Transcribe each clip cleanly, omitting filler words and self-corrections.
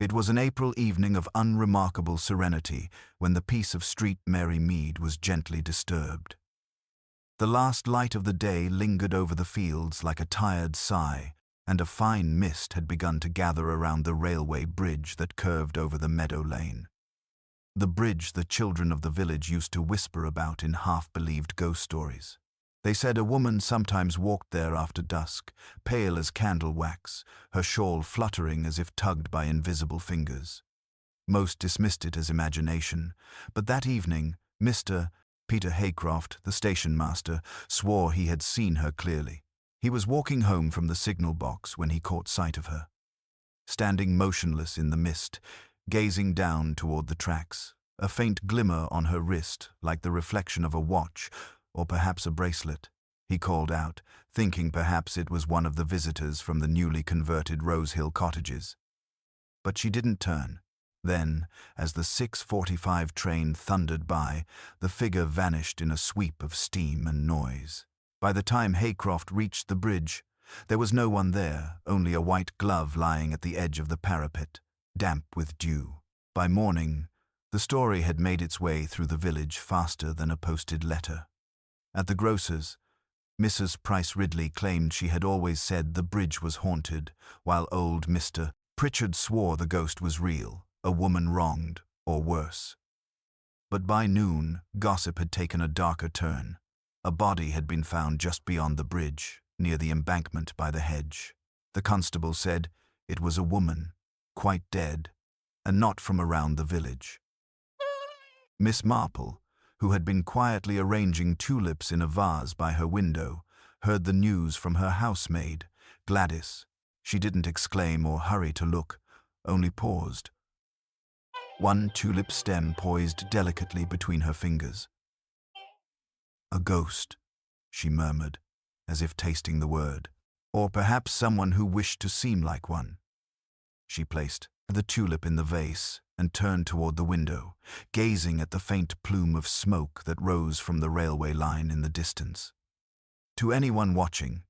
It was an April evening of unremarkable serenity when the peace of street Mary Mead was gently disturbed. The last light of the day lingered over the fields like a tired sigh, and a fine mist had begun to gather around the railway bridge that curved over the meadow lane. The bridge the children of the village used to whisper about in half-believed ghost stories. They said a woman sometimes walked there after dusk, pale as candle wax, her shawl fluttering as if tugged by invisible fingers. Most dismissed it as imagination, but that evening, Mr. Peter Haycroft, the station master, swore he had seen her clearly. He was walking home from the signal box when he caught sight of her. Standing motionless in the mist, gazing down toward the tracks, a faint glimmer on her wrist like the reflection of a watch, or perhaps a bracelet, he called out, thinking perhaps it was one of the visitors from the newly converted Rosehill cottages. But she didn't turn. Then, as the 6:45 train thundered by, the figure vanished in a sweep of steam and noise. By the time Haycroft reached the bridge, there was no one there, only a white glove lying at the edge of the parapet, damp with dew. By morning, the story had made its way through the village faster than a posted letter. At the grocer's, Mrs. Price Ridley claimed she had always said the bridge was haunted, while old Mr. Pritchard swore the ghost was real, a woman wronged, or worse. But by noon, gossip had taken a darker turn. A body had been found just beyond the bridge, near the embankment by the hedge. The constable said it was a woman, quite dead, and not from around the village. Miss Marple, who had been quietly arranging tulips in a vase by her window, heard the news from her housemaid, Gladys. She didn't exclaim or hurry to look, only paused. One tulip stem poised delicately between her fingers. "A ghost," she murmured, as if tasting the word. "Or perhaps someone who wished to seem like one." She placed the tulip in the vase and turned toward the window, gazing at the faint plume of smoke that rose from the railway line in the distance. To anyone watching,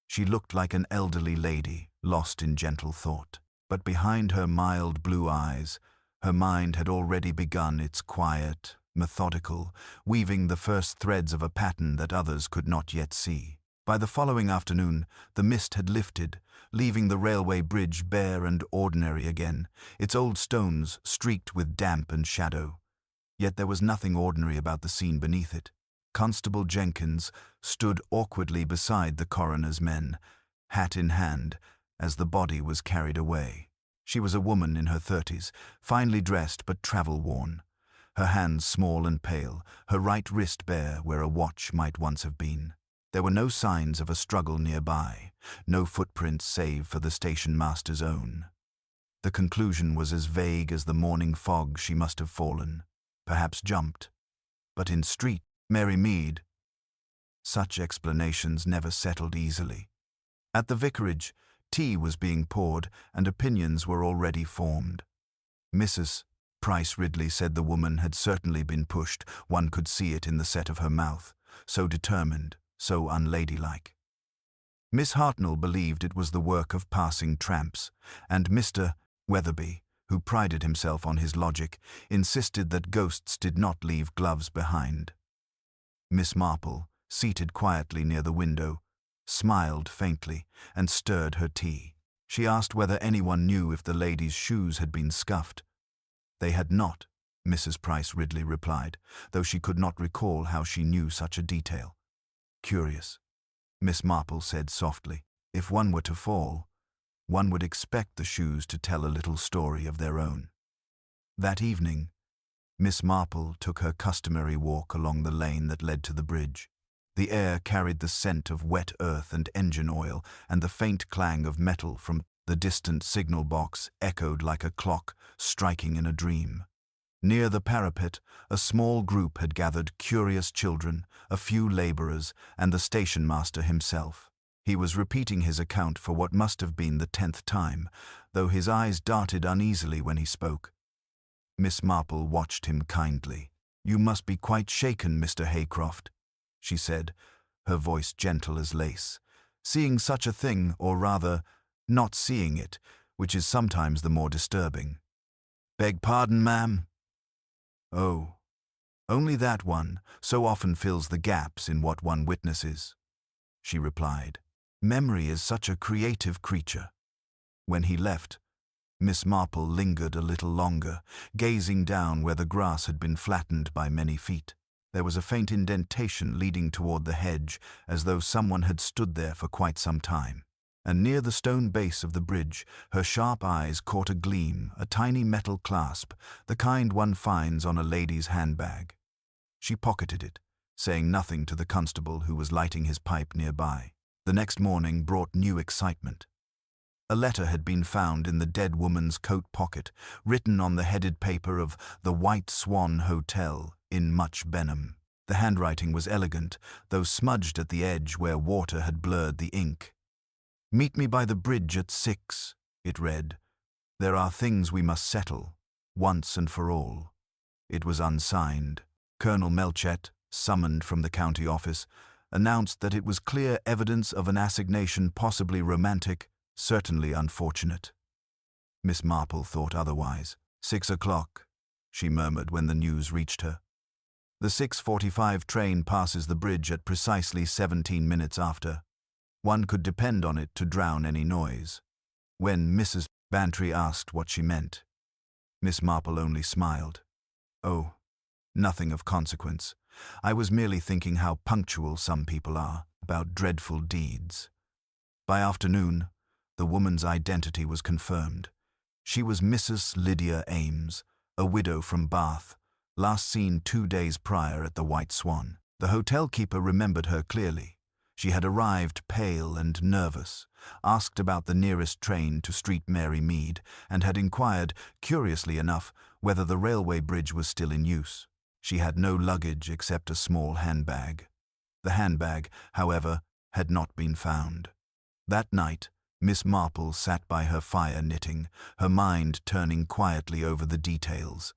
she looked like an elderly lady lost in gentle thought. But behind her mild blue eyes, her mind had already begun its quiet, methodical, weaving the first threads of a pattern that others could not yet see. By the following afternoon, the mist had lifted, leaving the railway bridge bare and ordinary again, its old stones streaked with damp and shadow. Yet there was nothing ordinary about the scene beneath it. Constable Jenkins stood awkwardly beside the coroner's men, hat in hand, as the body was carried away. She was a woman in her 30s, finely dressed but travel-worn. Her hands small and pale, her right wrist bare where a watch might once have been. There were no signs of a struggle nearby, no footprints save for the station master's own. The conclusion was as vague as the morning fog. She must have fallen, perhaps jumped. But in street Mary Mead, such explanations never settled easily. At the vicarage, tea was being poured and opinions were already formed. Mrs. Price Ridley said the woman had certainly been pushed. One could see it in the set of her mouth, so determined, so unladylike. Miss Hartnell believed it was the work of passing tramps, and Mr. Weatherby, who prided himself on his logic, insisted that ghosts did not leave gloves behind. Miss Marple, seated quietly near the window, smiled faintly and stirred her tea. She asked whether anyone knew if the lady's shoes had been scuffed. They had not, Mrs. Price Ridley replied, though she could not recall how she knew such a detail. Curious, Miss Marple said softly. If one were to fall, one would expect the shoes to tell a little story of their own. That evening, Miss Marple took her customary walk along the lane that led to the bridge. The air carried the scent of wet earth and engine oil, and the faint clang of metal from the distant signal box echoed like a clock striking in a dream. Near the parapet, a small group had gathered: curious children, a few labourers, and the station master himself. He was repeating his account for what must have been the 10th time, though his eyes darted uneasily when he spoke. Miss Marple watched him kindly. "You must be quite shaken, Mr. Haycroft," she said, her voice gentle as lace. "Seeing such a thing, or rather, not seeing it, which is sometimes the more disturbing. "Beg pardon, ma'am?" "Oh, only that one so often fills the gaps in what one witnesses," she replied. "Memory is such a creative creature." When he left, Miss Marple lingered a little longer, gazing down where the grass had been flattened by many feet. There was a faint indentation leading toward the hedge, as though someone had stood there for quite some time. And near the stone base of the bridge, her sharp eyes caught a gleam, a tiny metal clasp, the kind one finds on a lady's handbag. She pocketed it, saying nothing to the constable who was lighting his pipe nearby. The next morning brought new excitement. A letter had been found in the dead woman's coat pocket, written on the headed paper of the White Swan Hotel in Much Benham. The handwriting was elegant, though smudged at the edge where water had blurred the ink. "Meet me by the bridge at 6, it read. "There are things we must settle, once and for all." It was unsigned. Colonel Melchett, summoned from the county office, announced that it was clear evidence of an assignation possibly romantic, certainly unfortunate. Miss Marple thought otherwise. 6 o'clock, she murmured when the news reached her. The 6:45 train passes the bridge at precisely 17 minutes after. One could depend on it to drown any noise. When Mrs. Bantry asked what she meant, Miss Marple only smiled. "Oh, nothing of consequence. I was merely thinking how punctual some people are about dreadful deeds." By afternoon, the woman's identity was confirmed. She was Mrs. Lydia Ames, a widow from Bath, last seen 2 days prior at the White Swan. The hotel keeper remembered her clearly. She had arrived pale and nervous, asked about the nearest train to Street Mary Mead, and had inquired, curiously enough, whether the railway bridge was still in use. She had no luggage except a small handbag. The handbag, however, had not been found. That night, Miss Marple sat by her fire knitting, her mind turning quietly over the details.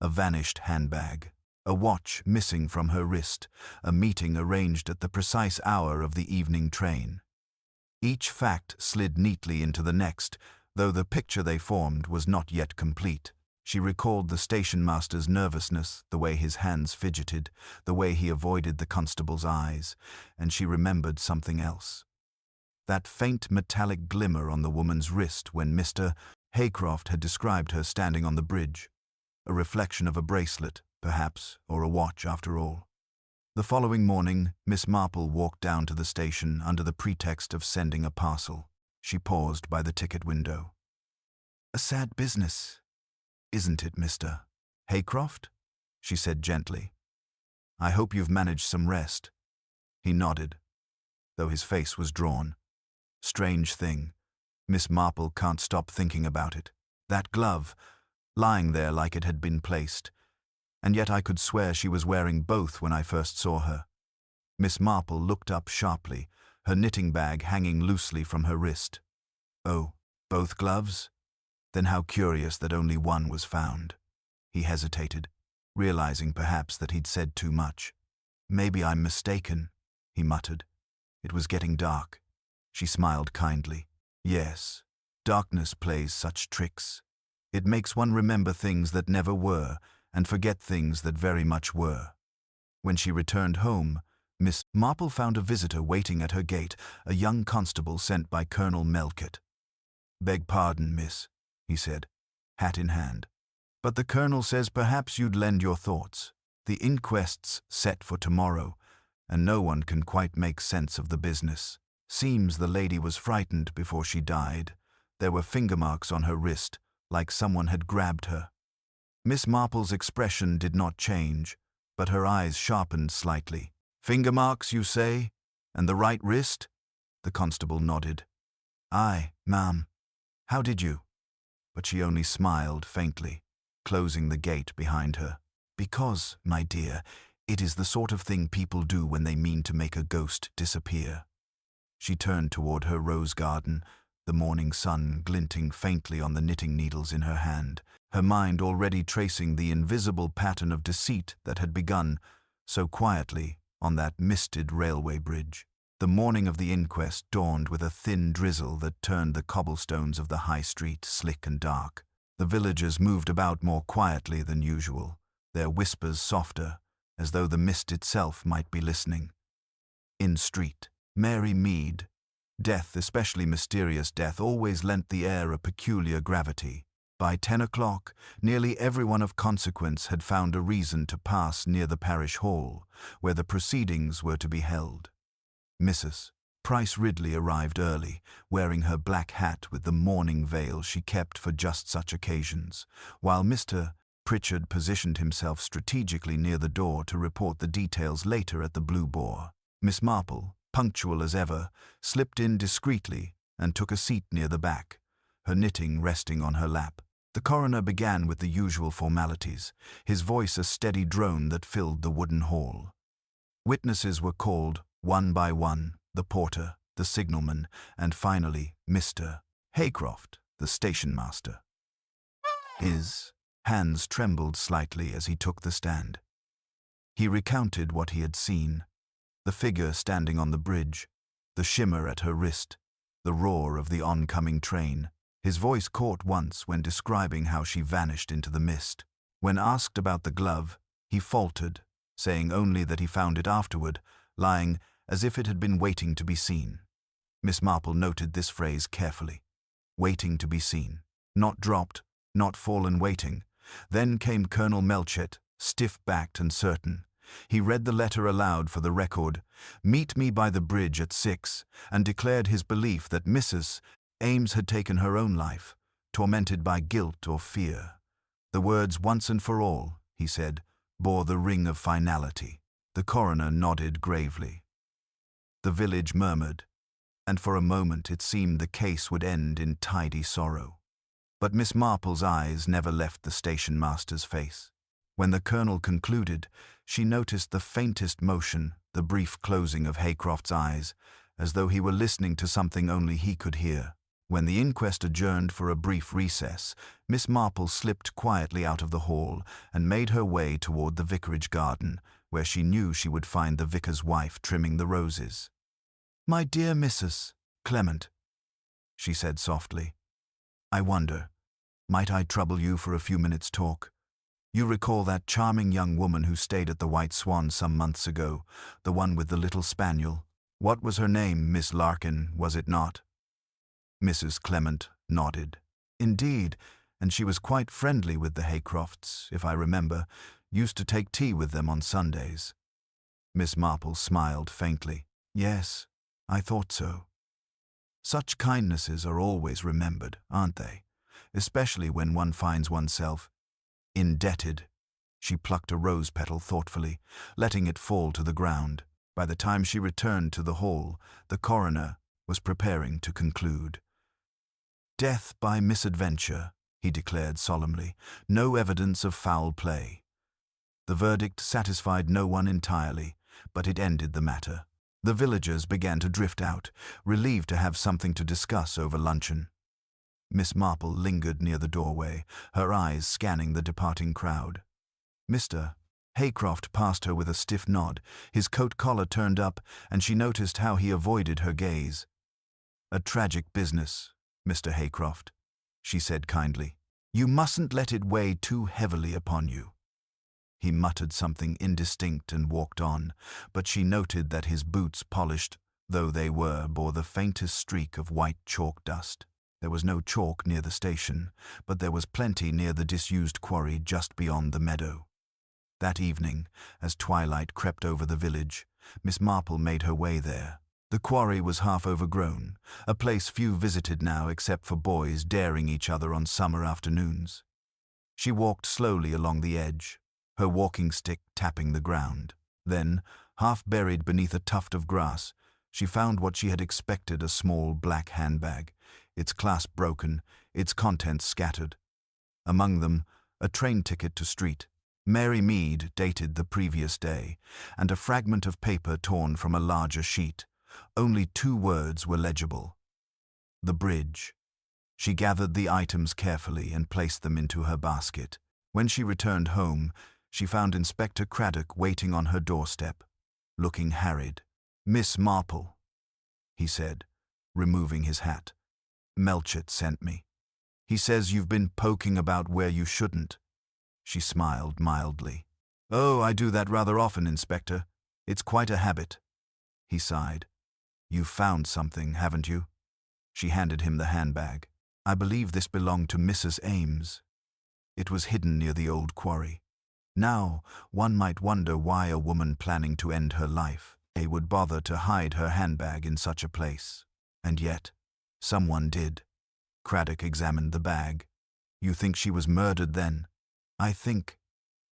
A vanished handbag, a watch missing from her wrist, a meeting arranged at the precise hour of the evening train. Each fact slid neatly into the next, though the picture they formed was not yet complete. She recalled the station-master's nervousness, the way his hands fidgeted, the way he avoided the constable's eyes, and she remembered something else. That faint metallic glimmer on the woman's wrist when Mr. Haycroft had described her standing on the bridge. A reflection of a bracelet, perhaps, or a watch after all. The following morning, Miss Marple walked down to the station under the pretext of sending a parcel. She paused by the ticket window. "A sad business, isn't it, Mr. Haycroft?" she said gently. "I hope you've managed some rest." He nodded, though his face was drawn. Strange thing. Miss Marple can't stop thinking about it. That glove, lying there like it had been placed. And yet I could swear she was wearing both when I first saw her. Miss Marple looked up sharply, her knitting bag hanging loosely from her wrist. "Oh, both gloves? Then how curious that only one was found." He hesitated, realizing perhaps that he'd said too much. "Maybe I'm mistaken," he muttered. It was getting dark. She smiled kindly. "Yes, darkness plays such tricks. It makes one remember things that never were, and forget things that very much were." When she returned home, Miss Marple found a visitor waiting at her gate, a young constable sent by Colonel Melchett. "Beg pardon, miss," he said, hat in hand. "But the colonel says perhaps you'd lend your thoughts. The inquest's set for tomorrow, and no one can quite make sense of the business. Seems the lady was frightened before she died. There were finger marks on her wrist, like someone had grabbed her." Miss Marple's expression did not change, but her eyes sharpened slightly. "Finger marks, you say? And the right wrist?" The constable nodded. "Aye, ma'am. How did you?" But she only smiled faintly, closing the gate behind her. "Because, my dear, it is the sort of thing people do when they mean to make a ghost disappear." She turned toward her rose garden, the morning sun glinting faintly on the knitting needles in her hand, her mind already tracing the invisible pattern of deceit that had begun so quietly on that misted railway bridge. The morning of the inquest dawned with a thin drizzle that turned the cobblestones of the high street slick and dark. The villagers moved about more quietly than usual, their whispers softer, as though the mist itself might be listening. In street, Mary Mead. Death, especially mysterious death, always lent the air a peculiar gravity. By 10 o'clock, nearly everyone of consequence had found a reason to pass near the parish hall, where the proceedings were to be held. Mrs. Price Ridley arrived early, wearing her black hat with the mourning veil she kept for just such occasions, while Mr. Pritchard positioned himself strategically near the door to report the details later at the Blue Boar. Miss Marple, punctual as ever, slipped in discreetly and took a seat near the back, her knitting resting on her lap. The coroner began with the usual formalities, his voice a steady drone that filled the wooden hall. Witnesses were called, one by one, the porter, the signalman, and finally Mr. Haycroft, the station master. His hands trembled slightly as he took the stand. He recounted what he had seen: the figure standing on the bridge, the shimmer at her wrist, the roar of the oncoming train. His voice caught once when describing how she vanished into the mist. When asked about the glove, he faltered, saying only that he found it afterward, lying as if it had been waiting to be seen. Miss Marple noted this phrase carefully. Waiting to be seen. Not dropped, not fallen waiting. Then came Colonel Melchett, stiff-backed and certain. He read the letter aloud for the record, "Meet me by the bridge at 6, and declared his belief that Mrs. Ames had taken her own life, tormented by guilt or fear. The words once and for all, he said, bore the ring of finality. The coroner nodded gravely. The village murmured, and for a moment it seemed the case would end in tidy sorrow. But Miss Marple's eyes never left the station master's face. When the colonel concluded, she noticed the faintest motion, the brief closing of Haycroft's eyes, as though he were listening to something only he could hear. When the inquest adjourned for a brief recess, Miss Marple slipped quietly out of the hall and made her way toward the vicarage garden, where she knew she would find the vicar's wife trimming the roses. "My dear Mrs. Clement," she said softly, "I wonder, might I trouble you for a few minutes' talk? You recall that charming young woman who stayed at the White Swan some months ago, the one with the little spaniel? What was her name? Miss Larkin, was it not?" Mrs. Clement nodded. "Indeed, and she was quite friendly with the Haycrofts, if I remember, used to take tea with them on Sundays." Miss Marple smiled faintly. "Yes, I thought so. Such kindnesses are always remembered, aren't they? Especially when one finds oneself indebted." She plucked a rose petal thoughtfully, letting it fall to the ground. By the time she returned to the hall, the coroner was preparing to conclude. "Death by misadventure," he declared solemnly. "No evidence of foul play." The verdict satisfied no one entirely, but it ended the matter. The villagers began to drift out, relieved to have something to discuss over luncheon. Miss Marple lingered near the doorway, her eyes scanning the departing crowd. Mr. Haycroft passed her with a stiff nod, his coat collar turned up, and she noticed how he avoided her gaze. "A tragic business, Mr. Haycroft," she said kindly. "You mustn't let it weigh too heavily upon you." He muttered something indistinct and walked on, but she noted that his boots, polished though they were, bore the faintest streak of white chalk dust. There was no chalk near the station, but there was plenty near the disused quarry just beyond the meadow. That evening, as twilight crept over the village, Miss Marple made her way there. The quarry was half overgrown, a place few visited now except for boys daring each other on summer afternoons. She walked slowly along the edge, her walking stick tapping the ground. Then, half buried beneath a tuft of grass, she found what she had expected: a small black handbag, its clasp broken, its contents scattered. Among them, a train ticket to street, Mary Mead, dated the previous day, and a fragment of paper torn from a larger sheet. Only 2 words were legible: "The bridge." She gathered the items carefully and placed them into her basket. When she returned home, she found Inspector Craddock waiting on her doorstep, looking harried. "Miss Marple," he said, removing his hat. "Melchett sent me. He says you've been poking about where you shouldn't." She smiled mildly. "Oh, I do that rather often, Inspector. It's quite a habit." He sighed. "You've found something, haven't you?" She handed him the handbag. "I believe this belonged to Mrs. Ames. It was hidden near the old quarry. Now, one might wonder why a woman planning to end her life would bother to hide her handbag in such a place. And yet, someone did." Craddock examined the bag. "You think she was murdered then?" "I think,"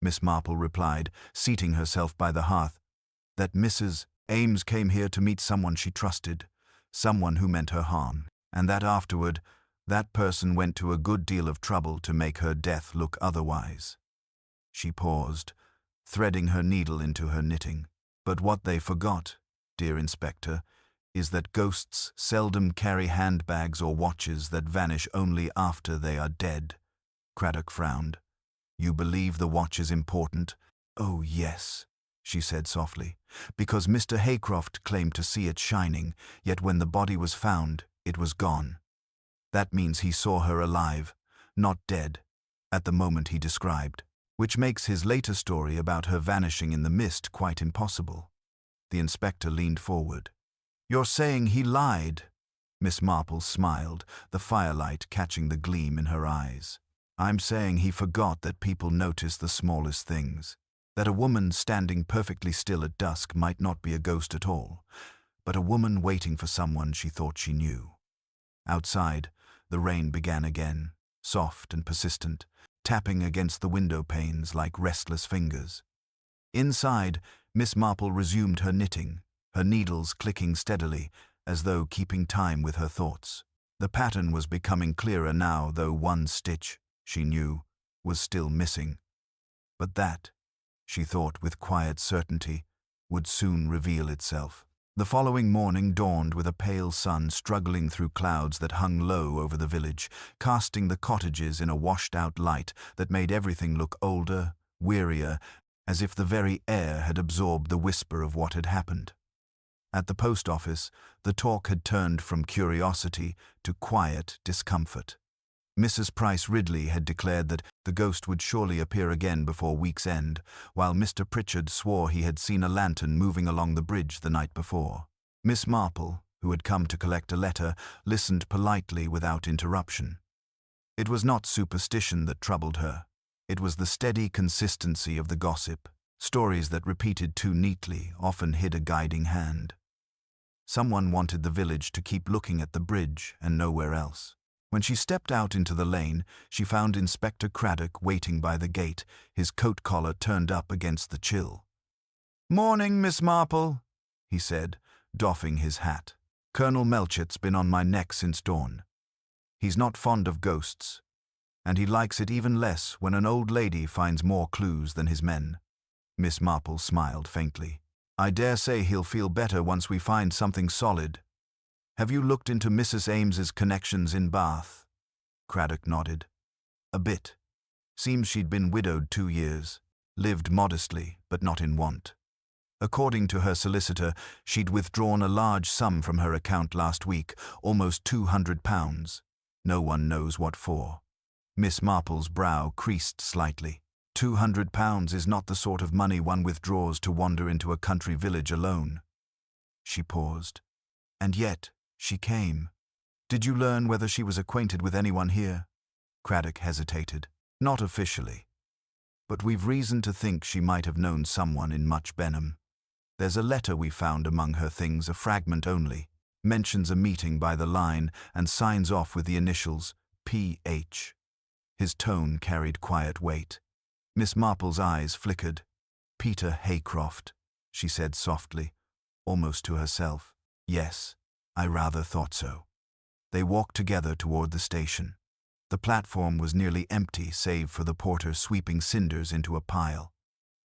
Miss Marple replied, seating herself by the hearth, "that Mrs. Ames came here to meet someone she trusted, someone who meant her harm, and that afterward, that person went to a good deal of trouble to make her death look otherwise." She paused, threading her needle into her knitting. "But what they forgot, dear Inspector, is that ghosts seldom carry handbags or watches that vanish only after they are dead." Craddock frowned. "You believe the watch is important?" "Oh, yes," she said softly, "because Mr. Haycroft claimed to see it shining, yet when the body was found, it was gone. That means he saw her alive, not dead, at the moment he described, which makes his later story about her vanishing in the mist quite impossible." The inspector leaned forward. "You're saying he lied?" Miss Marple smiled, the firelight catching the gleam in her eyes. "I'm saying he forgot that people notice the smallest things. That a woman standing perfectly still at dusk might not be a ghost at all, but a woman waiting for someone she thought she knew." Outside, the rain began again, soft and persistent, tapping against the window panes like restless fingers. Inside, Miss Marple resumed her knitting, her needles clicking steadily, as though keeping time with her thoughts. The pattern was becoming clearer now, though one stitch, she knew, was still missing. But that, she thought with quiet certainty, would soon reveal itself. The following morning dawned with a pale sun struggling through clouds that hung low over the village, casting the cottages in a washed-out light that made everything look older, wearier, as if the very air had absorbed the whisper of what had happened. At the post office, the talk had turned from curiosity to quiet discomfort. Mrs. Price Ridley had declared that the ghost would surely appear again before week's end, while Mr. Pritchard swore he had seen a lantern moving along the bridge the night before. Miss Marple, who had come to collect a letter, listened politely without interruption. It was not superstition that troubled her. It was the steady consistency of the gossip. Stories that repeated too neatly often hid a guiding hand. Someone wanted the village to keep looking at the bridge and nowhere else. When she stepped out into the lane, she found Inspector Craddock waiting by the gate, his coat collar turned up against the chill. "Morning, Miss Marple," he said, doffing his hat. "Colonel Melchett's been on my neck since dawn. He's not fond of ghosts, and he likes it even less when an old lady finds more clues than his men." Miss Marple smiled faintly. "I dare say he'll feel better once we find something solid. Have you looked into Mrs. Ames's connections in Bath?" Craddock nodded. "A bit. Seems she'd been widowed 2 years, lived modestly, but not in want. According to her solicitor, she'd withdrawn a large sum from her account last week, almost £200. No one knows what for." Miss Marple's brow creased slightly. £200 is not the sort of money one withdraws to wander into a country village alone. She paused. "And yet, she came. Did you learn whether she was acquainted with anyone here?" Craddock hesitated. "Not officially. But we've reason to think she might have known someone in Much Benham. There's a letter we found among her things, a fragment only, mentions a meeting by the line and signs off with the initials P.H. His tone carried quiet weight. Miss Marple's eyes flickered. "Peter Haycroft," she said softly, almost to herself. "Yes, I rather thought so." They walked together toward the station. The platform was nearly empty save for the porter sweeping cinders into a pile.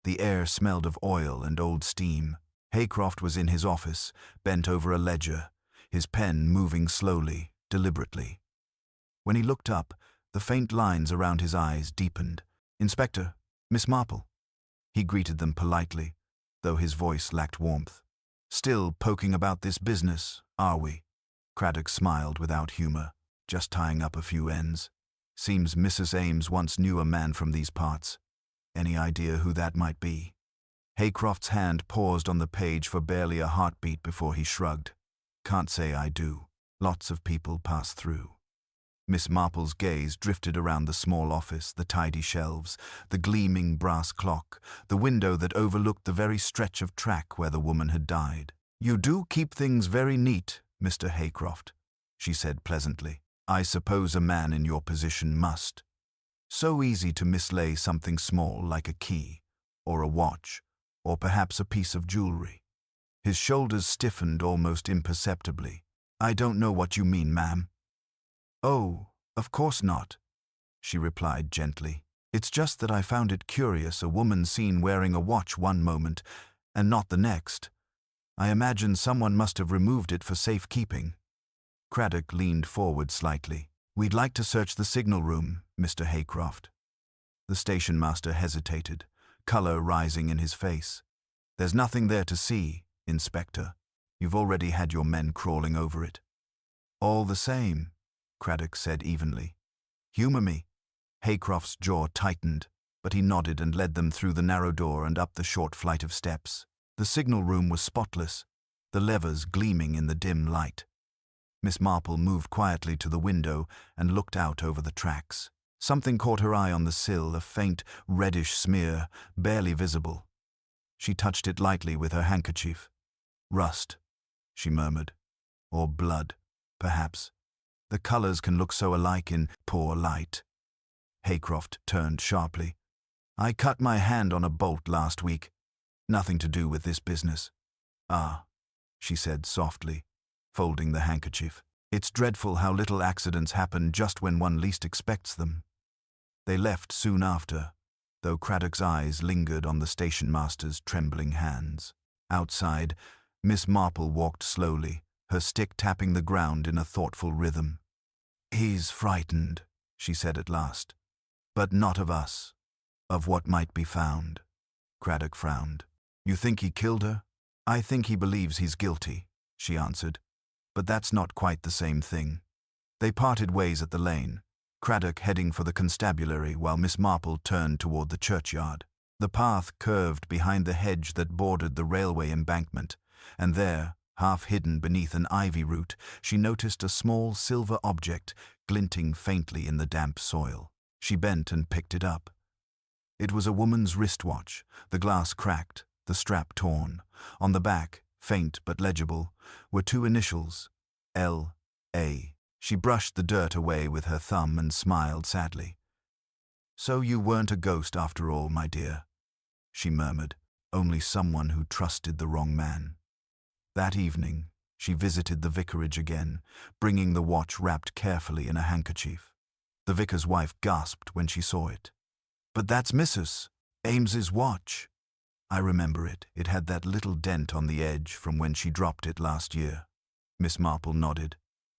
The air smelled of oil and old steam. Haycroft was in his office, bent over a ledger, his pen moving slowly, deliberately. When he looked up, the faint lines around his eyes deepened. "Inspector, Miss Marple." He greeted them politely, though his voice lacked warmth. "Still poking about this business, Are we? Craddock smiled without humor, just tying up a few ends. Seems Mrs. Ames once knew a man from these parts. Any idea who that might be? Haycroft's hand paused on the page for barely a heartbeat before he shrugged. Can't say I do. Lots of people pass through. Miss Marple's gaze drifted around the small office, the tidy shelves, the gleaming brass clock, the window that overlooked the very stretch of track where the woman had died. "You do keep things very neat, Mr. Haycroft," she said pleasantly. "I suppose a man in your position must. So easy to mislay something small like a key, or a watch, or perhaps a piece of jewelry." His shoulders stiffened almost imperceptibly. "I don't know what you mean, ma'am." "Oh, of course not," she replied gently. "It's just that I found it curious a woman seen wearing a watch one moment and not the next. I imagine someone must have removed it for safekeeping." Craddock leaned forward slightly. "We'd like to search the signal room, Mr. Haycroft." The station master hesitated, color rising in his face. "There's nothing there to see, Inspector. You've already had your men crawling over it." "All the same," Craddock said evenly. "Humor me." Haycroft's jaw tightened, but he nodded and led them through the narrow door and up the short flight of steps. The signal room was spotless, the levers gleaming in the dim light. Miss Marple moved quietly to the window and looked out over the tracks. Something caught her eye on the sill, a faint, reddish smear, barely visible. She touched it lightly with her handkerchief. "Rust," she murmured. "Or blood, perhaps. The colors can look so alike in poor light." Haycroft turned sharply. "I cut my hand on a bolt last week. Nothing to do with this business." "Ah," she said softly, folding the handkerchief. "It's dreadful how little accidents happen just when one least expects them." They left soon after, though Craddock's eyes lingered on the station master's trembling hands. Outside, Miss Marple walked slowly, her stick tapping the ground in a thoughtful rhythm. "He's frightened," she said at last. "But not of us. Of what might be found." Craddock frowned. "You think he killed her?" "I think he believes he's guilty," she answered. "But that's not quite the same thing." They parted ways at the lane, Craddock heading for the constabulary while Miss Marple turned toward the churchyard. The path curved behind the hedge that bordered the railway embankment, and there, half hidden beneath an ivy root, she noticed a small silver object glinting faintly in the damp soil. She bent and picked it up. It was a woman's wristwatch, the glass cracked, the strap torn. On the back, faint but legible, were two initials, L.A. She brushed the dirt away with her thumb and smiled sadly. "So you weren't a ghost after all, my dear," she murmured, "only someone who trusted the wrong man." That evening, she visited the vicarage again, bringing the watch wrapped carefully in a handkerchief. The vicar's wife gasped when she saw it. "But that's Mrs. Ames's watch." "I remember it. It had that little dent on the edge from when she dropped it last year." Miss Marple nodded.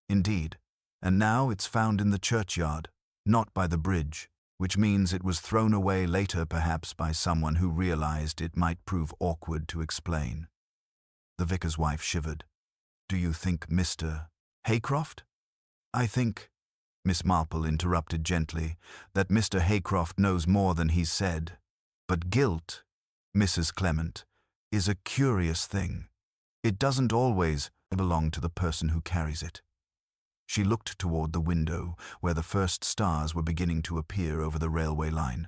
"Indeed. And now it's found in the churchyard, not by the bridge, which means it was thrown away later perhaps by someone who realized it might prove awkward to explain." The vicar's wife shivered. "Do you think Mr. Haycroft?" "I think," Miss Marple interrupted gently, "that Mr. Haycroft knows more than he's said. But guilt, Mrs. Clement, is a curious thing. It doesn't always belong to the person who carries it." She looked toward the window, where the first stars were beginning to appear over the railway line.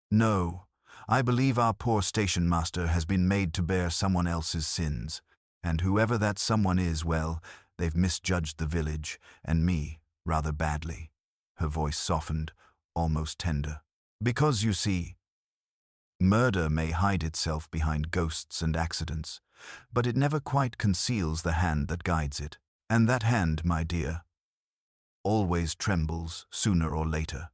"No, I believe our poor station master has been made to bear someone else's sins, and whoever that someone is, well, they've misjudged the village, and me, rather badly." Her voice softened, almost tender. "Because, you see, murder may hide itself behind ghosts and accidents, but it never quite conceals the hand that guides it. And that hand, my dear, always trembles sooner or later."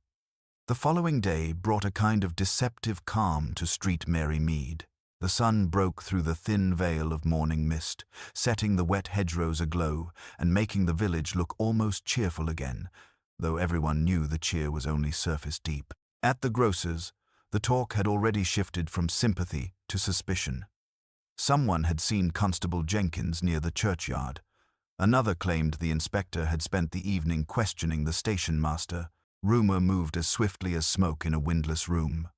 The following day brought a kind of deceptive calm to Street Mary Mead. The sun broke through the thin veil of morning mist, setting the wet hedgerows aglow and making the village look almost cheerful again, though everyone knew the cheer was only surface deep. At the grocer's, the talk had already shifted from sympathy to suspicion. Someone had seen Constable Jenkins near the churchyard. Another claimed the inspector had spent the evening questioning the station master. Rumour moved as swiftly as smoke in a windless room.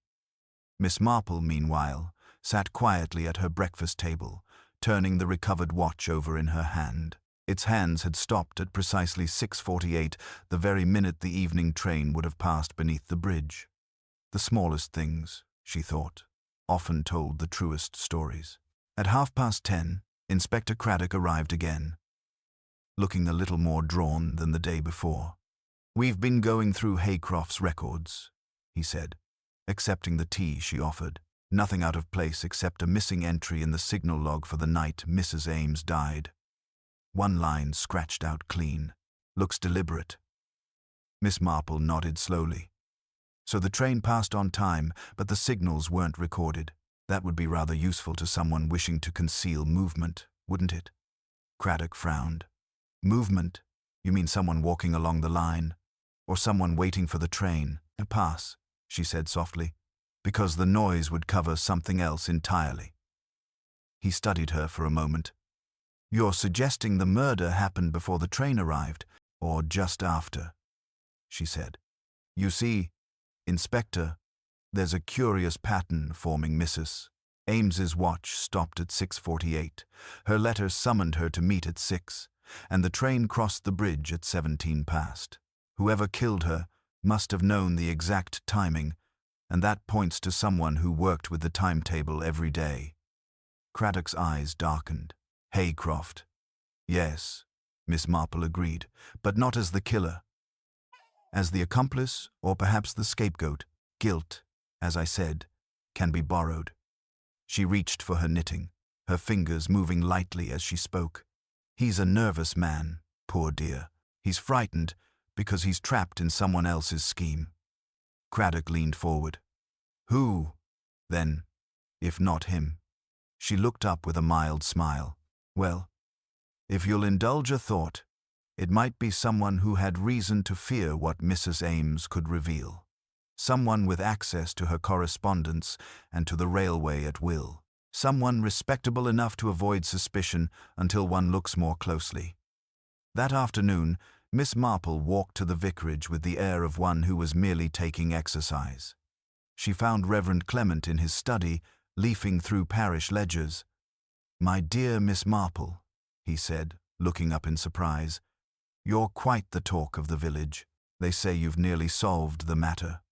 Miss Marple, meanwhile, sat quietly at her breakfast table, turning the recovered watch over in her hand. Its hands had stopped at precisely 6:48, the very minute the evening train would have passed beneath the bridge. The smallest things, she thought, often told the truest stories. At 10:30, Inspector Craddock arrived again, looking a little more drawn than the day before. "We've been going through Haycroft's records," he said, accepting the tea she offered. Nothing out of place except a missing entry in the signal log for the night Mrs. Ames died. One line scratched out clean. "Looks deliberate." Miss Marple nodded slowly. "So the train passed on time, but the signals weren't recorded. That would be rather useful to someone wishing to conceal movement, wouldn't it?" Craddock frowned. "Movement? You mean someone walking along the line? Or someone waiting for the train to pass?" she said softly, "because the noise would cover something else entirely." He studied her for a moment. "You're suggesting the murder happened before the train arrived, or just after?" she said. "You see, Inspector, there's a curious pattern forming. Mrs. Ames's watch stopped at 6:48. Her letter summoned her to meet at 6, and the train crossed the bridge at 17 past. Whoever killed her must have known the exact timing, and that points to someone who worked with the timetable every day." Craddock's eyes darkened. "Haycroft." "Yes," Miss Marple agreed, "but not as the killer. As the accomplice, or perhaps the scapegoat. Guilt, as I said, can be borrowed." She reached for her knitting, her fingers moving lightly as she spoke. "He's a nervous man, poor dear. He's frightened because he's trapped in someone else's scheme." Craddock leaned forward. "Who, then, if not him?" She looked up with a mild smile. "Well, if you'll indulge a thought, it might be someone who had reason to fear what Mrs. Ames could reveal. Someone with access to her correspondence and to the railway at will. Someone respectable enough to avoid suspicion until one looks more closely." That afternoon, Miss Marple walked to the vicarage with the air of one who was merely taking exercise. She found Reverend Clement in his study, leafing through parish ledgers. "My dear Miss Marple," he said, looking up in surprise, "you're quite the talk of the village. They say you've nearly solved the matter."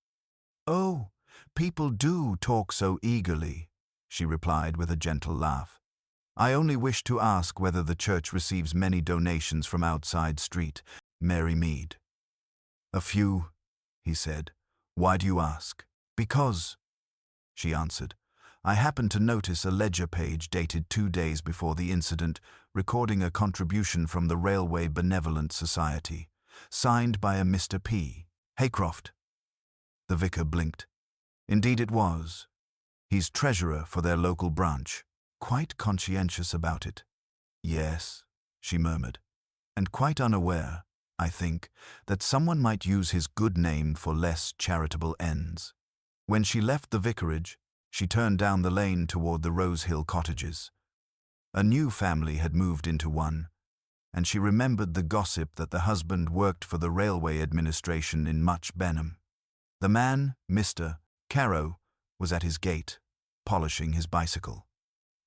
"Oh, people do talk so eagerly," she replied with a gentle laugh. "I only wish to ask whether the church receives many donations from outside Street, Mary Mead." "A few," he said. "Why do you ask?" "Because," she answered, "I happened to notice a ledger page dated 2 days before the incident, recording a contribution from the Railway Benevolent Society, signed by a Mr. P. Haycroft." The vicar blinked. "Indeed it was. He's treasurer for their local branch. Quite conscientious about it." "Yes," she murmured, "and quite unaware, I think, that someone might use his good name for less charitable ends." When she left the vicarage, she turned down the lane toward the Rosehill cottages. A new family had moved into one, and she remembered the gossip that the husband worked for the railway administration in Much Benham. The man, Mr. Carrow, was at his gate, polishing his bicycle.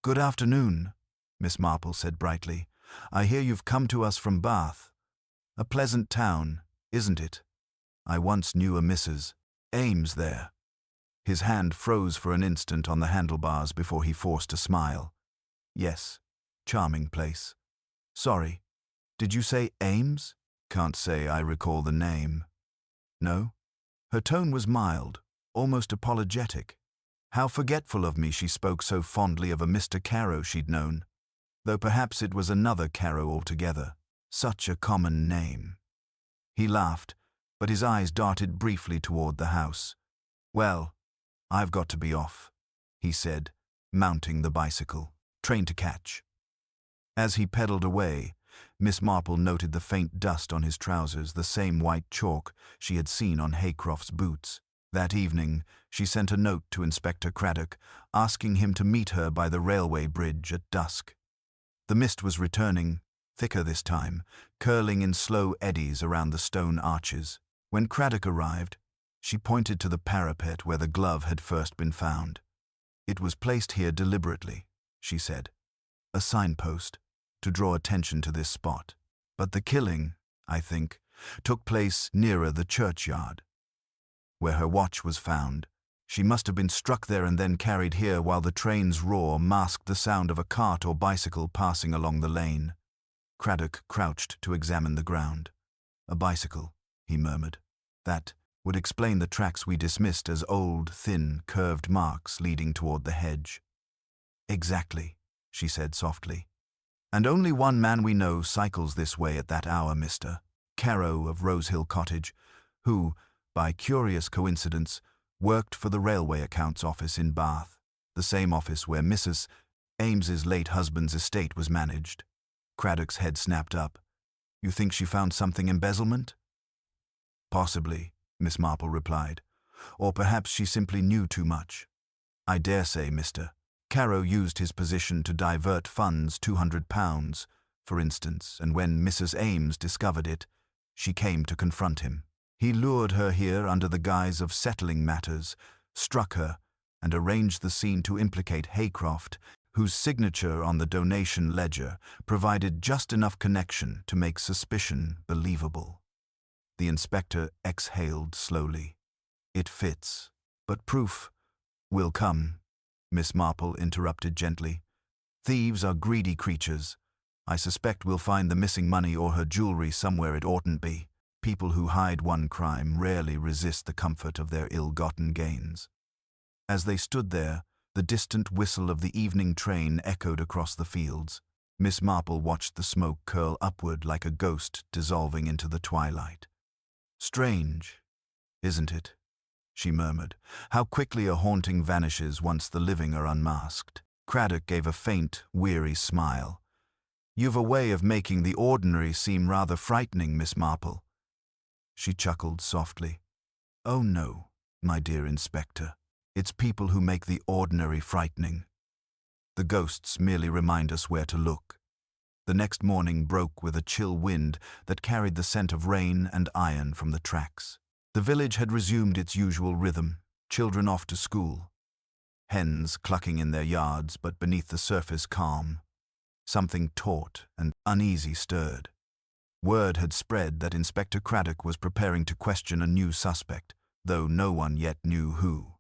"Good afternoon," Miss Marple said brightly. "I hear you've come to us from Bath. A pleasant town, isn't it? I once knew a Mrs. Ames there." His hand froze for an instant on the handlebars before he forced a smile. "Yes, charming place. Sorry, did you say Ames?" "Can't say I recall the name." "No?" Her tone was mild, almost apologetic. How forgetful of me she spoke so fondly of a Mr. Carrow she'd known, though perhaps it was another Carrow altogether. Such a common name. He laughed, but his eyes darted briefly toward the house. "Well, I've got to be off," he said, mounting the bicycle. "Train to catch." As he pedaled away, Miss Marple noted the faint dust on his trousers, the same white chalk she had seen on Haycroft's boots. That evening, she sent a note to Inspector Craddock, asking him to meet her by the railway bridge at dusk. The mist was returning, thicker this time, curling in slow eddies around the stone arches. When Craddock arrived, she pointed to the parapet where the glove had first been found. "It was placed here deliberately," she said. "A signpost, to draw attention to this spot. But the killing, I think, took place nearer the churchyard, where her watch was found. She must have been struck there and then carried here while the train's roar masked the sound of a cart or bicycle passing along the lane." Craddock crouched to examine the ground. "A bicycle," he murmured. "That would explain the tracks we dismissed as old, thin, curved marks leading toward the hedge." "Exactly," she said softly. "And only one man we know cycles this way at that hour, Mr. Carow of Rosehill Cottage, who, by curious coincidence, worked for the Railway Accounts Office in Bath, the same office where Mrs. Ames's late husband's estate was managed." Craddock's head snapped up. "You think she found something embezzlement?" "Possibly," Miss Marple replied. "Or perhaps she simply knew too much. I dare say Mr. Carow used his position to divert funds, £200, for instance, and when Mrs. Ames discovered it, she came to confront him. He lured her here under the guise of settling matters, struck her, and arranged the scene to implicate Haycroft, whose signature on the donation ledger provided just enough connection to make suspicion believable." The inspector exhaled slowly. "It fits. But proof will come," Miss Marple interrupted gently. "Thieves are greedy creatures. I suspect we'll find the missing money or her jewelry somewhere it oughtn't be. People who hide one crime rarely resist the comfort of their ill-gotten gains." As they stood there, the distant whistle of the evening train echoed across the fields. Miss Marple watched the smoke curl upward like a ghost dissolving into the twilight. "Strange, isn't it?" she murmured. "How quickly a haunting vanishes once the living are unmasked." Craddock gave a faint, weary smile. "You've a way of making the ordinary seem rather frightening, Miss Marple." She chuckled softly. "Oh no, my dear Inspector. It's people who make the ordinary frightening. The ghosts merely remind us where to look." The next morning broke with a chill wind that carried the scent of rain and iron from the tracks. The village had resumed its usual rhythm, children off to school, hens clucking in their yards, but beneath the surface calm. Something taut and uneasy stirred. Word had spread that Inspector Craddock was preparing to question a new suspect, though no one yet knew who.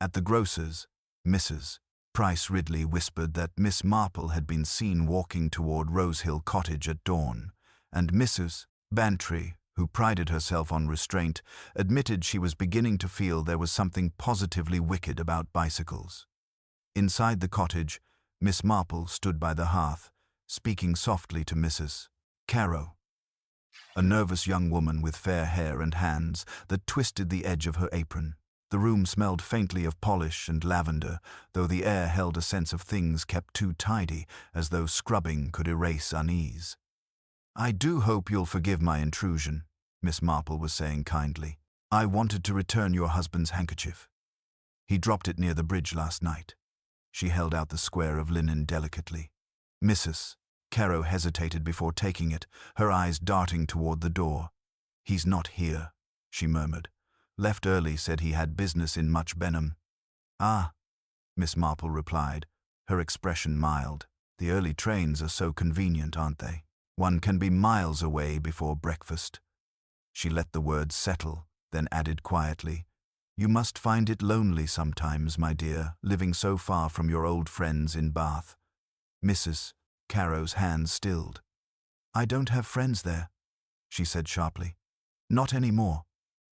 At the grocer's, Mrs. Price Ridley whispered that Miss Marple had been seen walking toward Rosehill Cottage at dawn, and Mrs. Bantry, who prided herself on restraint, admitted she was beginning to feel there was something positively wicked about bicycles. Inside the cottage, Miss Marple stood by the hearth, speaking softly to Mrs. Carow, a nervous young woman with fair hair and hands that twisted the edge of her apron. The room smelled faintly of polish and lavender, though the air held a sense of things kept too tidy, as though scrubbing could erase unease. "I do hope you'll forgive my intrusion," Miss Marple was saying kindly. "I wanted to return your husband's handkerchief. He dropped it near the bridge last night." She held out the square of linen delicately. Mrs. Carow hesitated before taking it, her eyes darting toward the door. "He's not here," she murmured. "Left early, said he had business in Much Benham." "Ah," Miss Marple replied, her expression mild. "The early trains are so convenient, aren't they? One can be miles away before breakfast." She let the words settle, then added quietly, "You must find it lonely sometimes, my dear, living so far from your old friends in Bath." Mrs. Carow's hands stilled. "I don't have friends there," she said sharply. "Not any more."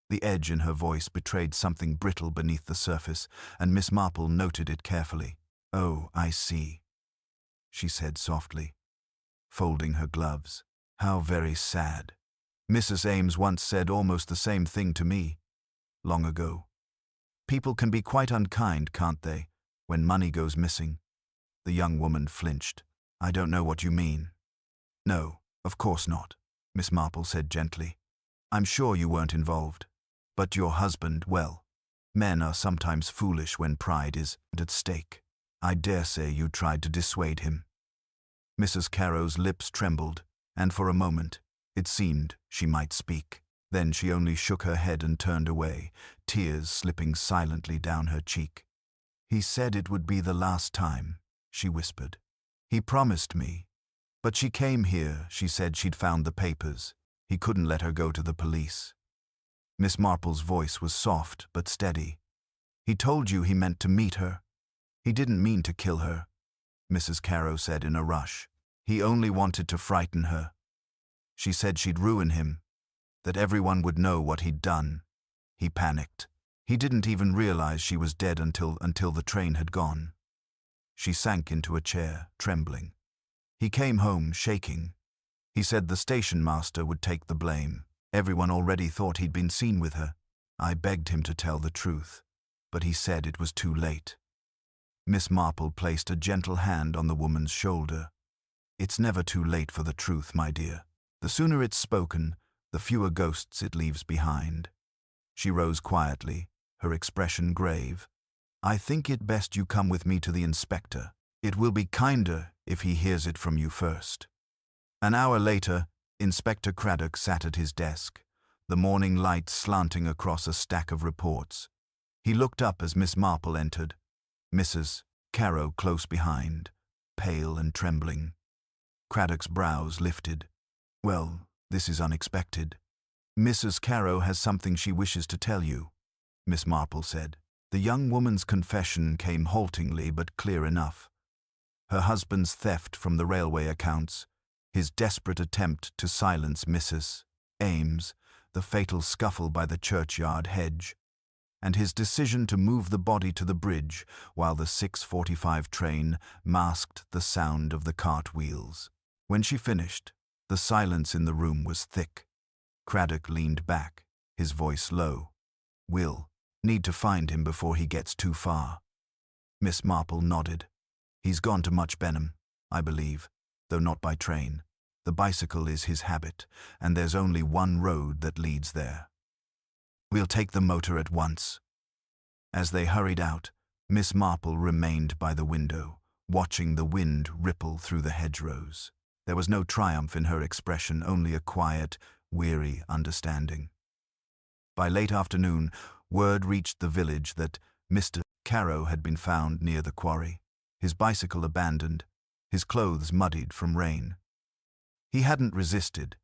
The edge in her voice betrayed something brittle beneath the surface, and Miss Marple noted it carefully. "Oh, I see," she said softly, folding her gloves. "How very sad. Mrs. Ames once said almost the same thing to me, long ago. People can be quite unkind, can't they, when money goes missing?" The young woman flinched. "I don't know what you mean." "No, of course not," Miss Marple said gently. "I'm sure you weren't involved. But your husband, well, men are sometimes foolish when pride is at stake. I dare say you tried to dissuade him." Mrs. Carow's lips trembled, and for a moment it seemed she might speak. Then she only shook her head and turned away, tears slipping silently down her cheek. "He said it would be the last time," she whispered. "He promised me. But she came here, she said she'd found the papers. He couldn't let her go to the police." Miss Marple's voice was soft but steady. "He told you he meant to meet her. He didn't mean to kill her," Mrs. Carrow said in a rush. "He only wanted to frighten her. She said she'd ruin him, that everyone would know what he'd done." He panicked. He didn't even realize she was dead until the train had gone. She sank into a chair, trembling. "He came home shaking. He said the station master would take the blame. Everyone already thought he'd been seen with her. I begged him to tell the truth, but he said it was too late." Miss Marple placed a gentle hand on the woman's shoulder. "It's never too late for the truth, my dear. The sooner it's spoken, the fewer ghosts it leaves behind." She rose quietly, her expression grave. "I think it best you come with me to the inspector. It will be kinder if he hears it from you first." An hour later, Inspector Craddock sat at his desk, the morning light slanting across a stack of reports. He looked up as Miss Marple entered, Mrs. Carrow close behind, pale and trembling. Craddock's brows lifted. "Well, this is unexpected. Mrs. Carrow has something she wishes to tell you," Miss Marple said. The young woman's confession came haltingly but clear enough. Her husband's theft from the railway accounts, his desperate attempt to silence Mrs. Ames, the fatal scuffle by the churchyard hedge, and his decision to move the body to the bridge while the 6:45 train masked the sound of the cart wheels. When she finished, the silence in the room was thick. Craddock leaned back, his voice low. "We'll need to find him before he gets too far." Miss Marple nodded. "He's gone to Much Benham, I believe, though not by train. The bicycle is his habit, and there's only one road that leads there. We'll take the motor at once." As they hurried out, Miss Marple remained by the window, watching the wind ripple through the hedgerows. There was no triumph in her expression, only a quiet, weary understanding. By late afternoon, word reached the village that Mr. Carrow had been found near the quarry, his bicycle abandoned, his clothes muddied from rain. He hadn't resisted.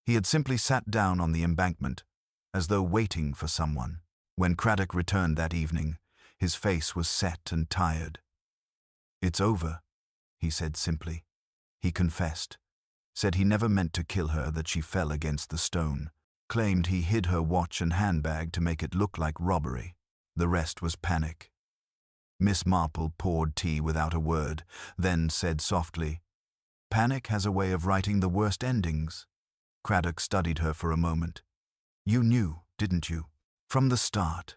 He had simply sat down on the embankment, as though waiting for someone. When Craddock returned that evening, his face was set and tired. "It's over," he said simply. He confessed, said he never meant to kill her, that she fell against the stone, claimed he hid her watch and handbag to make it look like robbery. The rest was panic. Miss Marple poured tea without a word, then said softly, "Panic has a way of writing the worst endings." Craddock studied her for a moment. "You knew, didn't you? From the start."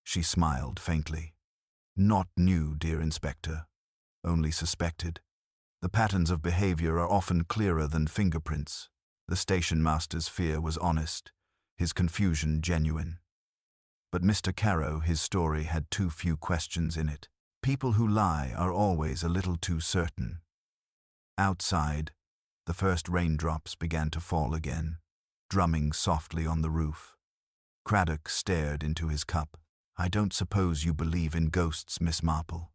She smiled faintly. "Not knew, dear Inspector. Only suspected. The patterns of behavior are often clearer than fingerprints." The station master's fear was honest, his confusion genuine. But Mr. Carrow, his story had too few questions in it. People who lie are always a little too certain. Outside, the first raindrops began to fall again, drumming softly on the roof. Craddock stared into his cup. "I don't suppose you believe in ghosts, Miss Marple."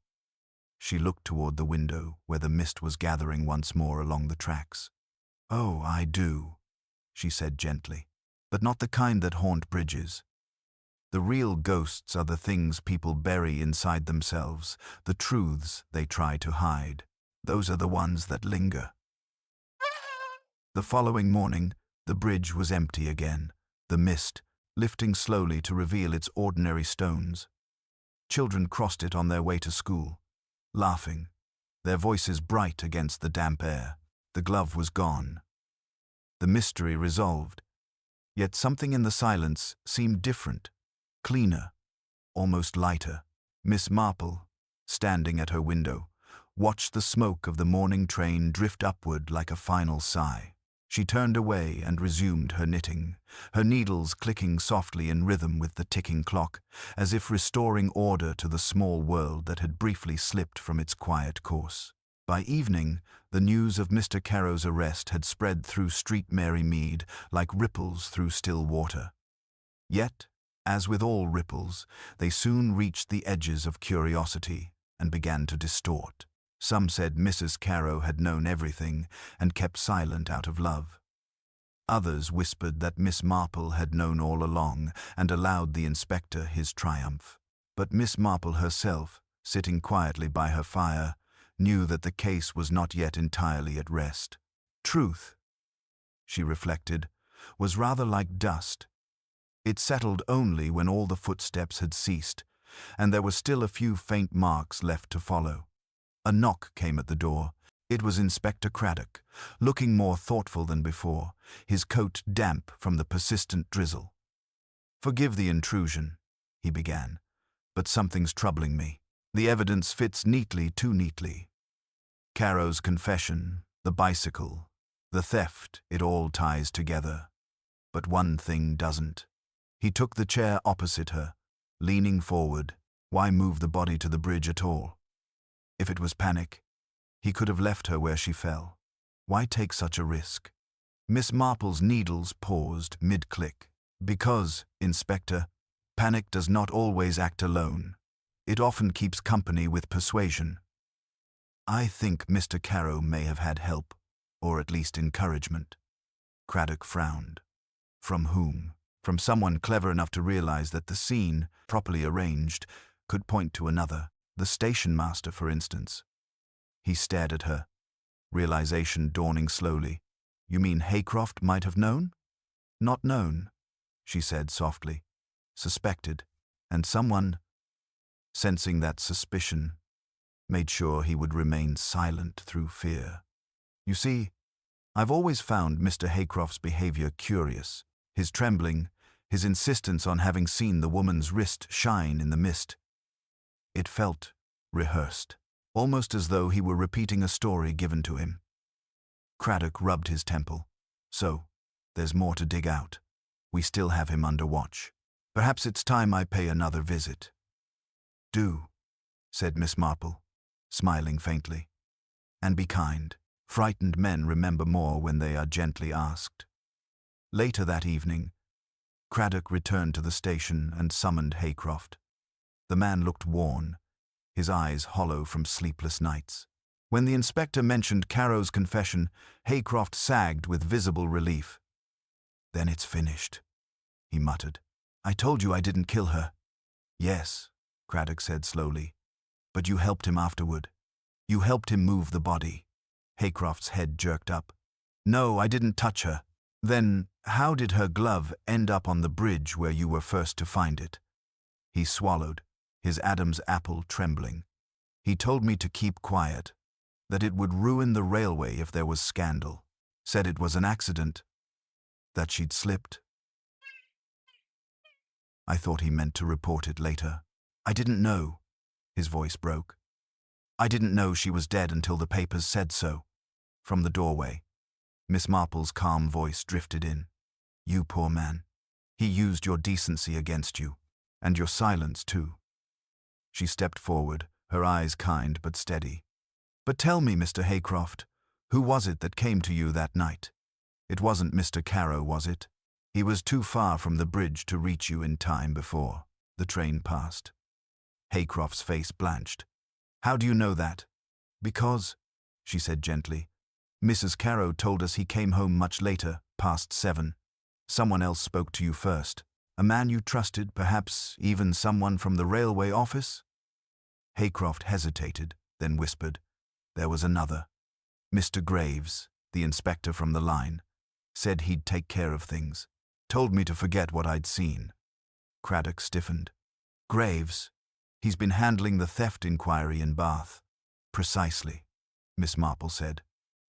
She looked toward the window, where the mist was gathering once more along the tracks. "Oh, I do," she said gently, "but not the kind that haunt bridges. The real ghosts are the things people bury inside themselves, the truths they try to hide. Those are the ones that linger." The following morning, the bridge was empty again, the mist lifting slowly to reveal its ordinary stones. Children crossed it on their way to school, laughing, their voices bright against the damp air. The glove was gone. The mystery resolved. Yet something in the silence seemed different, cleaner, almost lighter. Miss Marple, standing at her window, watched the smoke of the morning train drift upward like a final sigh. She turned away and resumed her knitting, her needles clicking softly in rhythm with the ticking clock, as if restoring order to the small world that had briefly slipped from its quiet course. By evening, the news of Mr. Caro's arrest had spread through Street Mary Mead like ripples through still water. Yet, as with all ripples, they soon reached the edges of curiosity and began to distort. Some said Mrs. Caro had known everything and kept silent out of love. Others whispered that Miss Marple had known all along and allowed the inspector his triumph. But Miss Marple herself, sitting quietly by her fire, knew that the case was not yet entirely at rest. Truth, she reflected, was rather like dust. It settled only when all the footsteps had ceased, and there were still a few faint marks left to follow. A knock came at the door. It was Inspector Craddock, looking more thoughtful than before, his coat damp from the persistent drizzle. "Forgive the intrusion," he began, "but something's troubling me. The evidence fits neatly, too neatly. Caro's confession, the bicycle, the theft, it all ties together. But one thing doesn't." He took the chair opposite her, leaning forward. Why move the body to the bridge at all? If it was panic, he could have left her where she fell. Why take such a risk? Miss Marple's needles paused mid-click. "Because, Inspector, panic does not always act alone. It often keeps company with persuasion. I think Mr. Caro may have had help, or at least encouragement." Craddock frowned. From whom? From someone clever enough to realize that the scene, properly arranged, could point to another, the station master, for instance. He stared at her, realization dawning slowly. "You mean Haycroft might have known?" "Not known," she said softly. "Suspected, and someone, sensing that suspicion, made sure he would remain silent through fear. You see, I've always found Mr. Haycroft's behavior curious. His trembling, his insistence on having seen the woman's wrist shine in the mist. It felt rehearsed, almost as though he were repeating a story given to him." Craddock rubbed his temple. "So, there's more to dig out. We still have him under watch. Perhaps it's time I pay another visit." "Do," said Miss Marple, smiling faintly. "And be kind. Frightened men remember more when they are gently asked." Later that evening, Craddock returned to the station and summoned Haycroft. The man looked worn, his eyes hollow from sleepless nights. When the inspector mentioned Caro's confession, Haycroft sagged with visible relief. "Then it's finished," he muttered. "I told you I didn't kill her." "Yes," Craddock said slowly, "but you helped him afterward. You helped him move the body." Haycroft's head jerked up. "No, I didn't touch her." "Then how did her glove end up on the bridge where you were first to find it?" He swallowed, his Adam's apple trembling. "He told me to keep quiet, that it would ruin the railway if there was scandal. Said it was an accident, that she'd slipped." I thought he meant to report it later. "I didn't know," his voice broke. "I didn't know she was dead until the papers said so." From the doorway, Miss Marple's calm voice drifted in. "You poor man. He used your decency against you, and your silence too." She stepped forward, her eyes kind but steady. "But tell me, Mr. Haycroft, who was it that came to you that night? It wasn't Mr. Caro, was it? He was too far from the bridge to reach you in time before the train passed." Haycroft's face blanched. "How do you know that?" "Because," she said gently, "Mrs. Caro told us he came home much later, past 7. Someone else spoke to you first. A man you trusted, perhaps even someone from the railway office?" Haycroft hesitated, then whispered, "There was another. Mr. Graves, the inspector from the line, said he'd take care of things. Told me to forget what I'd seen." Craddock stiffened. "Graves? He's been handling the theft inquiry in Bath." "Precisely," Miss Marple said.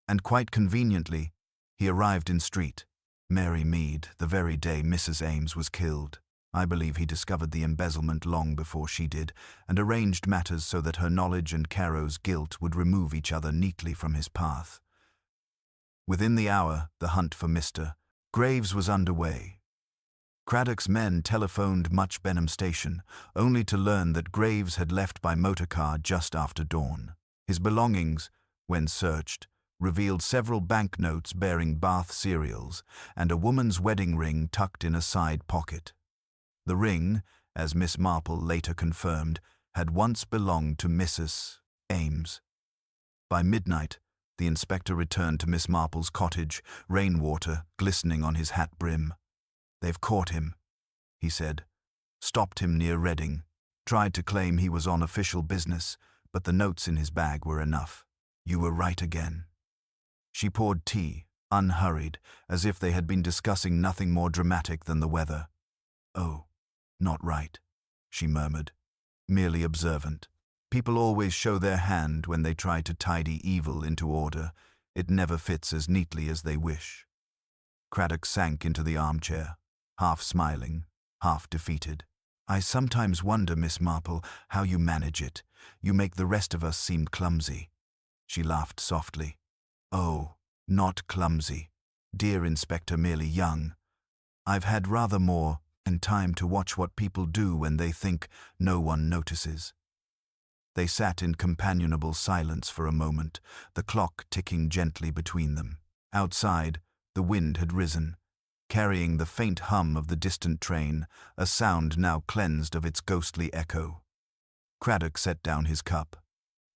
"And quite conveniently, he arrived in Street Mary Mead the very day Mrs. Ames was killed. I believe he discovered the embezzlement long before she did, and arranged matters so that her knowledge and Caro's guilt would remove each other neatly from his path. Within the hour, the hunt for Mr. Graves was underway. Craddock's men telephoned Much Benham Station, only to learn that Graves had left by motorcar just after dawn. His belongings, when searched, revealed several banknotes bearing Bath cereals and a woman's wedding ring tucked in a side pocket. The ring, as Miss Marple later confirmed, had once belonged to Mrs. Ames. By midnight, the inspector returned to Miss Marple's cottage, rainwater glistening on his hat brim. "They've caught him," he said. "Stopped him near Reading. Tried to claim he was on official business, but the notes in his bag were enough. You were right again." She poured tea, unhurried, as if they had been discussing nothing more dramatic than the weather. "Oh, not right," she murmured. "Merely observant. People always show their hand when they try to tidy evil into order. It never fits as neatly as they wish." Craddock sank into the armchair, half smiling, half defeated. "I sometimes wonder, Miss Marple, how you manage it. You make the rest of us seem clumsy." She laughed softly. "Oh, not clumsy. Dear Inspector, merely young. I've had rather more and time to watch what people do when they think no one notices." They sat in companionable silence for a moment, the clock ticking gently between them. Outside, the wind had risen, carrying the faint hum of the distant train, a sound now cleansed of its ghostly echo. Craddock set down his cup.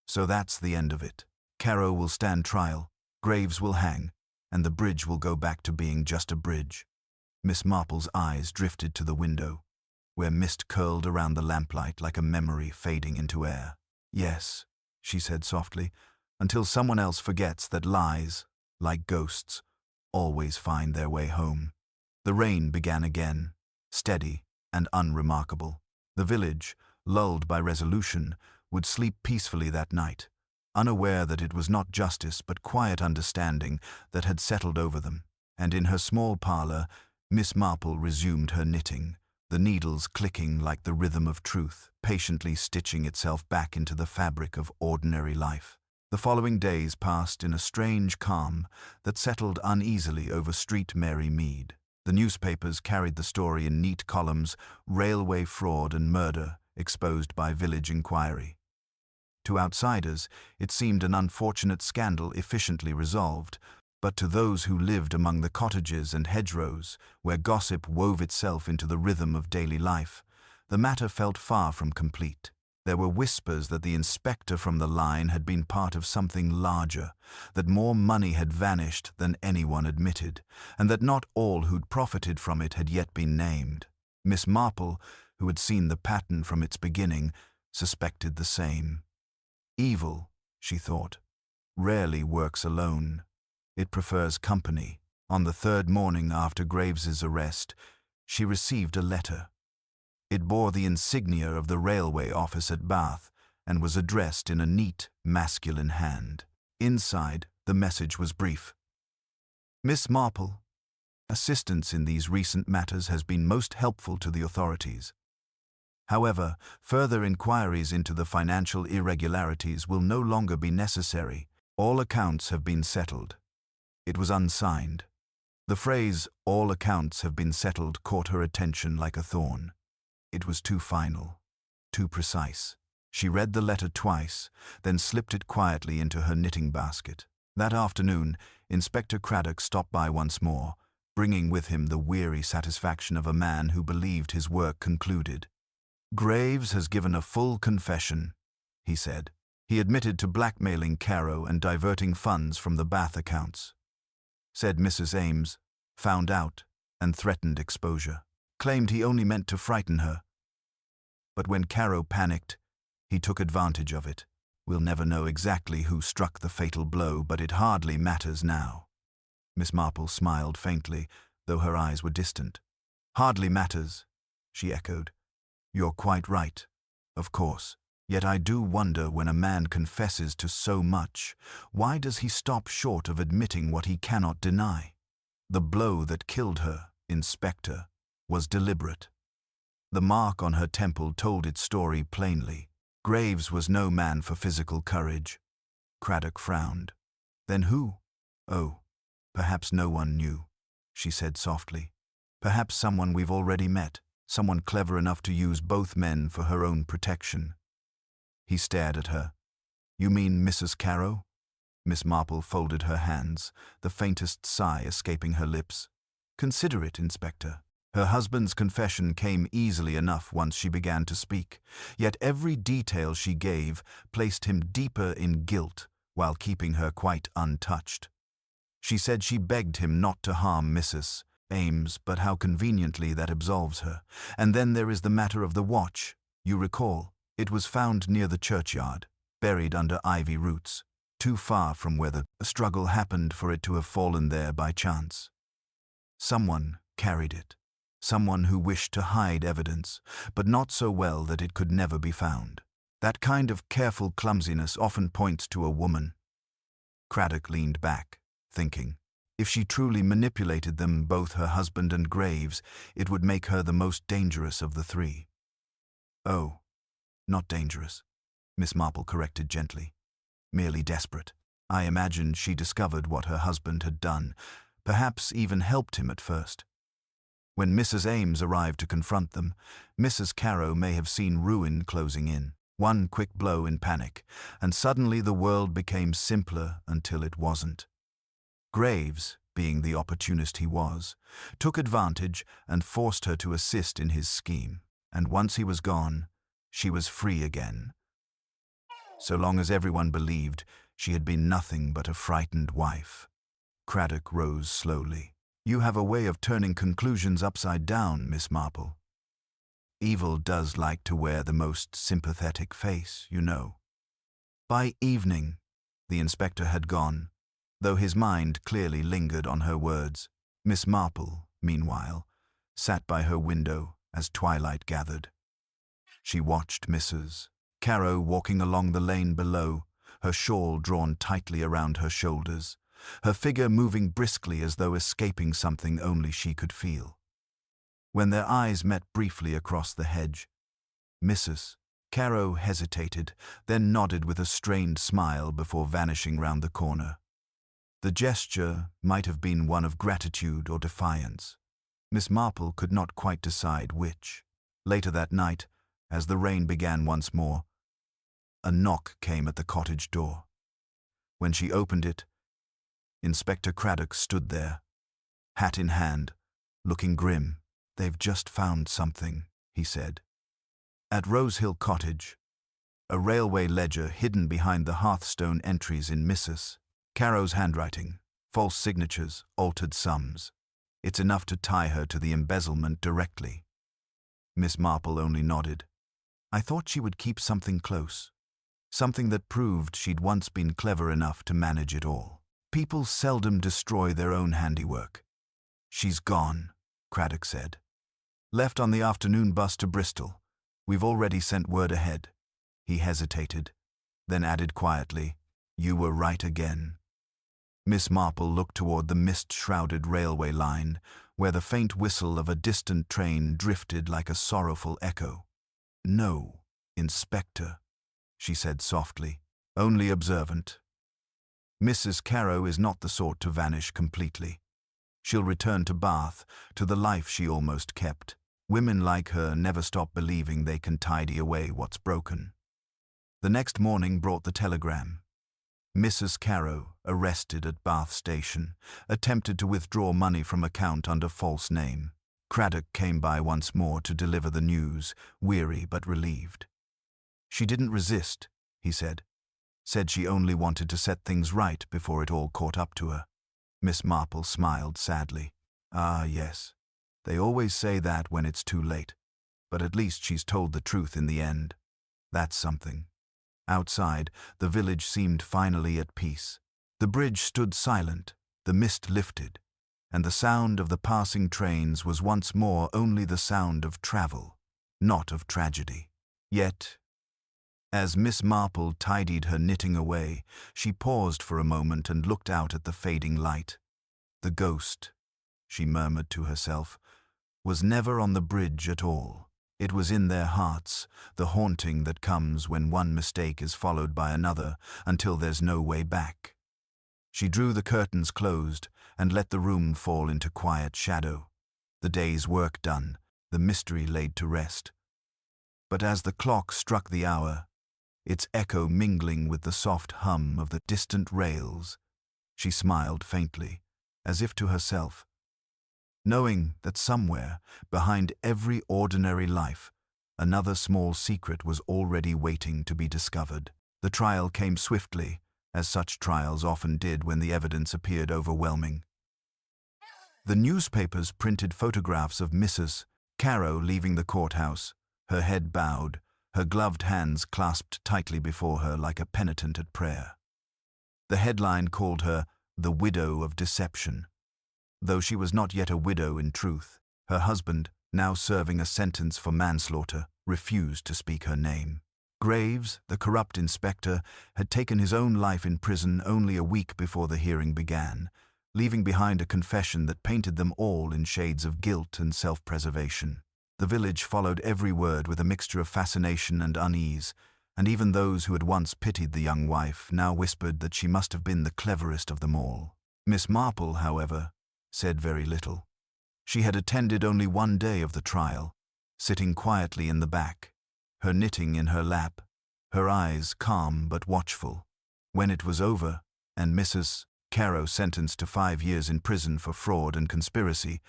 "So that's the end of it. Caro will stand trial, Graves will hang, and the bridge will go back to being just a bridge." Miss Marple's eyes drifted to the window, where mist curled around the lamplight like a memory fading into air. "Yes," she said softly, "until someone else forgets that lies, like ghosts, always find their way home." The rain began again, steady and unremarkable. The village, lulled by resolution, would sleep peacefully that night, unaware that it was not justice but quiet understanding that had settled over them. And in her small parlour, Miss Marple resumed her knitting, the needles clicking like the rhythm of truth, patiently stitching itself back into the fabric of ordinary life. The following days passed in a strange calm that settled uneasily over Street Mary Mead. The newspapers carried the story in neat columns: railway fraud and murder exposed by village inquiry. To outsiders, it seemed an unfortunate scandal efficiently resolved, but to those who lived among the cottages and hedgerows, where gossip wove itself into the rhythm of daily life, the matter felt far from complete. There were whispers that the inspector from the line had been part of something larger, that more money had vanished than anyone admitted, and that not all who'd profited from it had yet been named. Miss Marple, who had seen the pattern from its beginning, suspected the same. Evil, she thought, rarely works alone. It prefers company. On the third morning after Graves's arrest, she received a letter. It bore the insignia of the railway office at Bath and was addressed in a neat, masculine hand. Inside, the message was brief. "Miss Marple, assistance in these recent matters has been most helpful to the authorities. However, further inquiries into the financial irregularities will no longer be necessary. All accounts have been settled." It was unsigned. The phrase, "all accounts have been settled," caught her attention like a thorn. It was too final, too precise. She read the letter twice, then slipped it quietly into her knitting basket. That afternoon, Inspector Craddock stopped by once more, bringing with him the weary satisfaction of a man who believed his work concluded. "Graves has given a full confession," he said. "He admitted to blackmailing Caro and diverting funds from the Bath accounts. Said Mrs. Ames, found out, and threatened exposure. Claimed he only meant to frighten her. But when Caro panicked, he took advantage of it. We'll never know exactly who struck the fatal blow, but it hardly matters now." Miss Marple smiled faintly, though her eyes were distant. "Hardly matters," she echoed. "You're quite right, of course. Yet I do wonder, when a man confesses to so much, why does he stop short of admitting what he cannot deny? The blow that killed her, Inspector, was deliberate. The mark on her temple told its story plainly. Graves was no man for physical courage." Craddock frowned. "Then who?" "Oh, perhaps no one knew," she said softly. "Perhaps someone we've already met, someone clever enough to use both men for her own protection." He stared at her. "You mean Mrs. Caro?" Miss Marple folded her hands, the faintest sigh escaping her lips. "Consider it, Inspector." Her husband's confession came easily enough once she began to speak, yet every detail she gave placed him deeper in guilt while keeping her quite untouched. She said she begged him not to harm Mrs. Ames, but how conveniently that absolves her. And then there is the matter of the watch. You recall, it was found near the churchyard, buried under ivy roots, too far from where the struggle happened for it to have fallen there by chance. Someone carried it. Someone who wished to hide evidence, but not so well that it could never be found. That kind of careful clumsiness often points to a woman. Craddock leaned back, thinking. If she truly manipulated them, both her husband and Graves, it would make her the most dangerous of the three. "Oh, not dangerous," Miss Marple corrected gently. "Merely desperate. I imagine she discovered what her husband had done, perhaps even helped him at first. When Mrs. Ames arrived to confront them, Mrs. Carrow may have seen ruin closing in. One quick blow in panic, and suddenly the world became simpler until it wasn't. Graves, being the opportunist he was, took advantage and forced her to assist in his scheme, and once he was gone, she was free again. So long as everyone believed she had been nothing but a frightened wife. Craddock rose slowly. "You have a way of turning conclusions upside down, Miss Marple. Evil does like to wear the most sympathetic face, you know." By evening, the inspector had gone, though his mind clearly lingered on her words. Miss Marple, meanwhile, sat by her window as twilight gathered. She watched Mrs. Carrow walking along the lane below, her shawl drawn tightly around her shoulders, her figure moving briskly as though escaping something only she could feel. When their eyes met briefly across the hedge, Mrs. Carrow hesitated, then nodded with a strained smile before vanishing round the corner. The gesture might have been one of gratitude or defiance. Miss Marple could not quite decide which. Later that night, as the rain began once more, a knock came at the cottage door. When she opened it, Inspector Craddock stood there, hat in hand, looking grim. "They've just found something," he said. At Rosehill Cottage, a railway ledger hidden behind the hearthstone entries in Mrs. Carrow's handwriting, false signatures, altered sums. It's enough to tie her to the embezzlement directly. Miss Marple only nodded. "I thought she would keep something close, something that proved she'd once been clever enough to manage it all. People seldom destroy their own handiwork." "She's gone," Craddock said. "Left on the afternoon bus to Bristol. We've already sent word ahead." He hesitated, then added quietly, "You were right again." Miss Marple looked toward the mist-shrouded railway line, where the faint whistle of a distant train drifted like a sorrowful echo. "No, Inspector," she said softly, "only observant. Mrs. Carrow is not the sort to vanish completely. She'll return to Bath, to the life she almost kept. Women like her never stop believing they can tidy away what's broken." The next morning brought the telegram. Mrs. Carrow, arrested at Bath Station, attempted to withdraw money from account under false name. Craddock came by once more to deliver the news, weary but relieved. "She didn't resist," he said. "Said she only wanted to set things right before it all caught up to her." Miss Marple smiled sadly. "Ah, yes. They always say that when it's too late. But at least she's told the truth in the end. That's something." Outside, the village seemed finally at peace. The bridge stood silent, the mist lifted, and the sound of the passing trains was once more only the sound of travel, not of tragedy. Yet, as Miss Marple tidied her knitting away, she paused for a moment and looked out at the fading light. The ghost, she murmured to herself, was never on the bridge at all. It was in their hearts, the haunting that comes when one mistake is followed by another until there's no way back. She drew the curtains closed and let the room fall into quiet shadow. The day's work done, the mystery laid to rest. But as the clock struck the hour, its echo mingling with the soft hum of the distant rails. She smiled faintly, as if to herself, knowing that somewhere, behind every ordinary life, another small secret was already waiting to be discovered. The trial came swiftly, as such trials often did when the evidence appeared overwhelming. The newspapers printed photographs of Mrs. Caro leaving the courthouse, her head bowed, her gloved hands clasped tightly before her like a penitent at prayer. The headline called her the widow of deception. Though she was not yet a widow in truth, her husband, now serving a sentence for manslaughter, refused to speak her name. Graves, the corrupt inspector, had taken his own life in prison only a week before the hearing began, leaving behind a confession that painted them all in shades of guilt and self-preservation. The village followed every word with a mixture of fascination and unease, and even those who had once pitied the young wife now whispered that she must have been the cleverest of them all. Miss Marple, however, said very little. She had attended only one day of the trial, sitting quietly in the back, her knitting in her lap, her eyes calm but watchful. When it was over, and Mrs. Caro sentenced to 5 years in prison for fraud and conspiracy,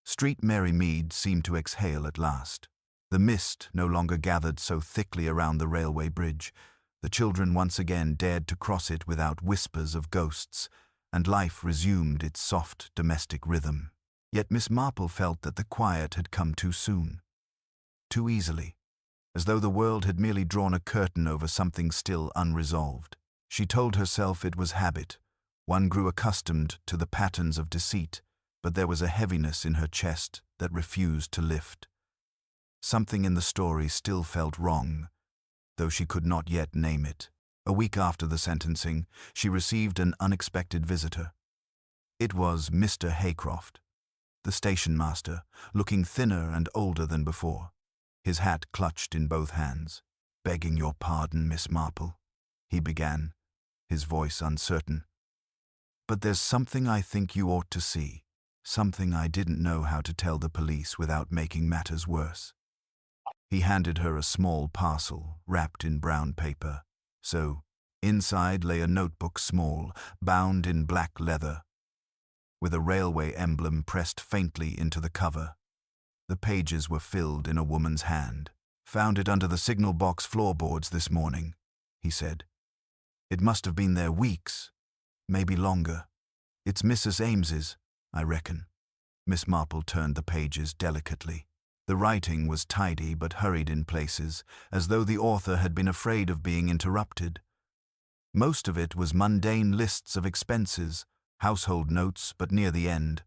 Street Mary Mead seemed to exhale at last. The mist no longer gathered so thickly around the railway bridge. The children once again dared to cross it without whispers of ghosts, and life resumed its soft domestic rhythm. Yet Miss Marple felt that the quiet had come too soon, too easily, as though the world had merely drawn a curtain over something still unresolved. She told herself it was habit. One grew accustomed to the patterns of deceit, but there was a heaviness in her chest that refused to lift. Something in the story still felt wrong, though she could not yet name it. A week after the sentencing, she received an unexpected visitor. It was Mr. Haycroft, the station master, looking thinner and older than before, his hat clutched in both hands. "Begging your pardon, Miss Marple," he began, his voice uncertain. "But there's something I think you ought to see, something I didn't know how to tell the police without making matters worse." He handed her a small parcel wrapped in brown paper. So, inside lay a notebook small, bound in black leather, with a railway emblem pressed faintly into the cover. The pages were filled in a woman's hand. "Found it under the signal box floorboards this morning," he said. "It must have been there weeks, maybe longer. It's Mrs. Ames's, I reckon." Miss Marple turned the pages delicately. The writing was tidy but hurried in places, as though the author had been afraid of being interrupted. Most of it was mundane lists of expenses, household notes, but near the end,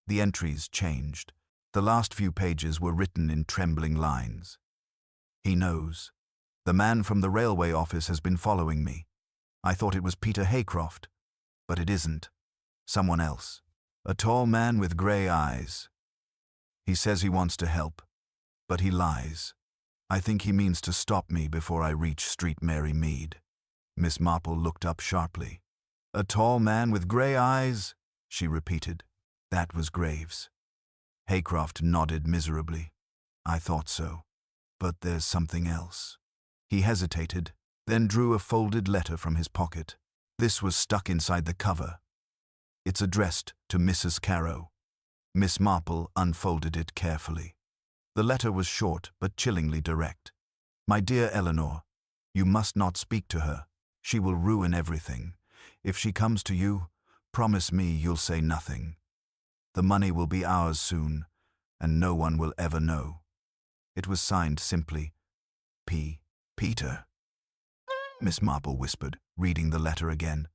the entries changed. The last few pages were written in trembling lines. "He knows. The man from the railway office has been following me. I thought it was Peter Haycroft, but it isn't. Someone else. A tall man with grey eyes. He says he wants to help, but he lies. I think he means to stop me before I reach Street Mary Mead." Miss Marple looked up sharply. "A tall man with grey eyes?" she repeated. That was Graves. Haycroft nodded miserably. "I thought so. But there's something else." He hesitated, then drew a folded letter from his pocket. This was stuck inside the cover. "It's addressed to Mrs. Caro." Miss Marple unfolded it carefully. The letter was short but chillingly direct. "My dear Eleanor, you must not speak to her. She will ruin everything. If she comes to you, promise me you'll say nothing. The money will be ours soon, and no one will ever know." It was signed simply, Peter. Miss Marple whispered, reading the letter again.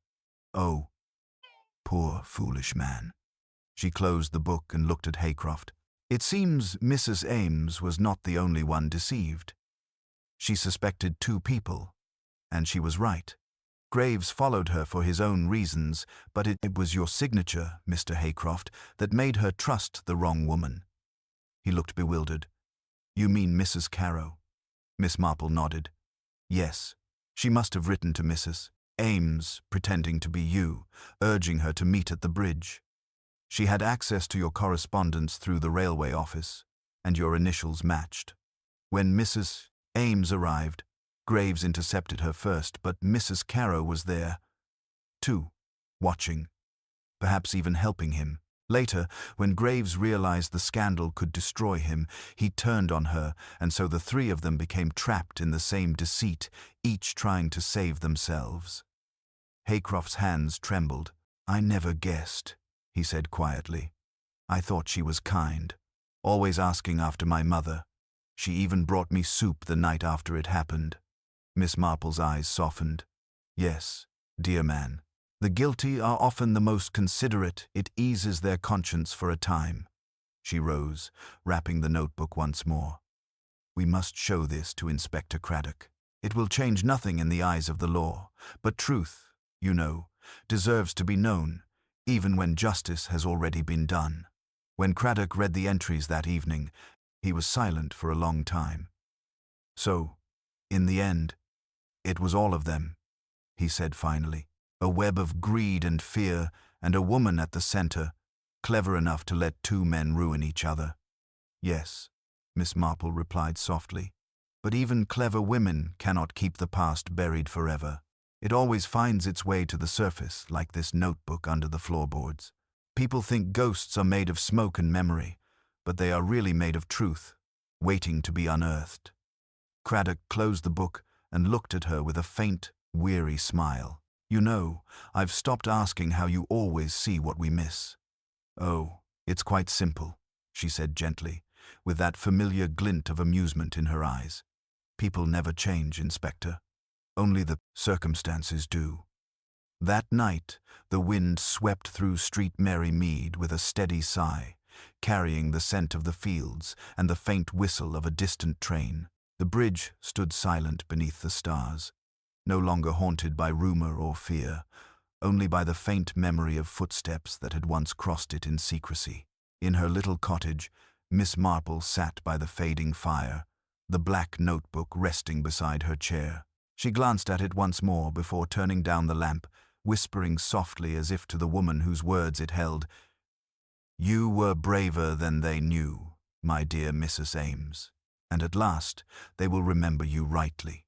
"Oh, poor foolish man." She closed the book and looked at Haycroft. It seems Mrs. Ames was not the only one deceived. She suspected 2 people, and she was right. Graves followed her for his own reasons, but it was your signature, Mr. Haycroft, that made her trust the wrong woman. He looked bewildered. "You mean Mrs. Caro?" Miss Marple nodded. "Yes, she must have written to Mrs. Ames, pretending to be you, urging her to meet at the bridge. She had access to your correspondence through the railway office, and your initials matched. When Mrs. Ames arrived, Graves intercepted her first, but Mrs. Carrow was there, too, watching, perhaps even helping him. Later, when Graves realized the scandal could destroy him, he turned on her, and so the three of them became trapped in the same deceit, each trying to save themselves. Haycroft's hands trembled. "I never guessed," he said quietly. "I thought she was kind, always asking after my mother. She even brought me soup the night after it happened." Miss Marple's eyes softened. "Yes, dear man. The guilty are often the most considerate. It eases their conscience for a time." She rose, wrapping the notebook once more. "We must show this to Inspector Craddock. It will change nothing in the eyes of the law, but truth, you know, deserves to be known, even when justice has already been done." When Craddock read the entries that evening, he was silent for a long time. "So, in the end, it was all of them," he said finally. "A web of greed and fear, and a woman at the center, clever enough to let two men ruin each other." "Yes," Miss Marple replied softly. "But even clever women cannot keep the past buried forever. It always finds its way to the surface, like this notebook under the floorboards. People think ghosts are made of smoke and memory, but they are really made of truth, waiting to be unearthed." Craddock closed the book and looked at her with a faint, weary smile. "You know, I've stopped asking how you always see what we miss." "Oh, it's quite simple," she said gently, with that familiar glint of amusement in her eyes. "People never change, Inspector. Only the circumstances do." That night, the wind swept through Street Mary Mead with a steady sigh, carrying the scent of the fields and the faint whistle of a distant train. The bridge stood silent beneath the stars, no longer haunted by rumor or fear, only by the faint memory of footsteps that had once crossed it in secrecy. In her little cottage, Miss Marple sat by the fading fire, the black notebook resting beside her chair. She glanced at it once more before turning down the lamp, whispering softly as if to the woman whose words it held, "You were braver than they knew, my dear Mrs. Ames, and at last they will remember you rightly."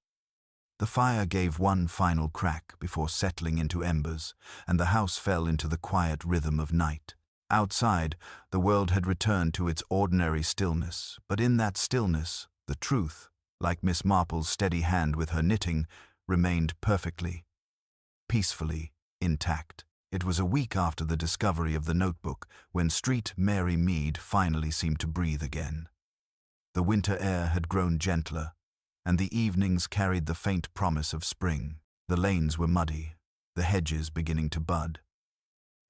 The fire gave one final crack before settling into embers, and the house fell into the quiet rhythm of night. Outside, the world had returned to its ordinary stillness, but in that stillness, the truth, like Miss Marple's steady hand with her knitting, remained perfectly, peacefully intact. It was a week after the discovery of the notebook when Street Mary Mead finally seemed to breathe again. The winter air had grown gentler, and the evenings carried the faint promise of spring. The lanes were muddy, the hedges beginning to bud.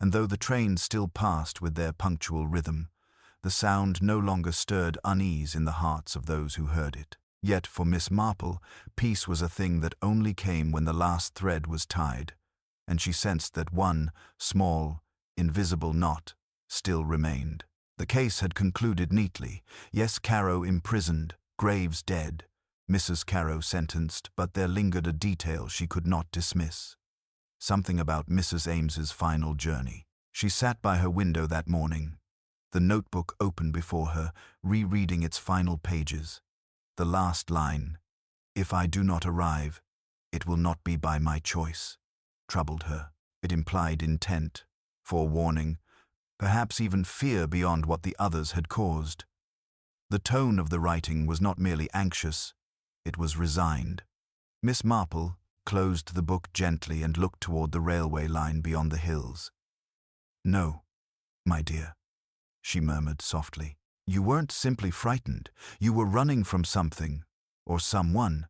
And though the trains still passed with their punctual rhythm, the sound no longer stirred unease in the hearts of those who heard it. Yet for Miss Marple, peace was a thing that only came when the last thread was tied, and she sensed that one small, invisible knot still remained. The case had concluded neatly. Yes, Carrow imprisoned, Graves dead, Mrs. Carrow sentenced, but there lingered a detail she could not dismiss. Something about Mrs. Ames's final journey. She sat by her window that morning, the notebook open before her, rereading its final pages. The last line, "If I do not arrive, it will not be by my choice," troubled her. It implied intent, forewarning, perhaps even fear beyond what the others had caused. The tone of the writing was not merely anxious, it was resigned. Miss Marple closed the book gently and looked toward the railway line beyond the hills. "No, my dear," she murmured softly. "You weren't simply frightened. You were running from something, or someone,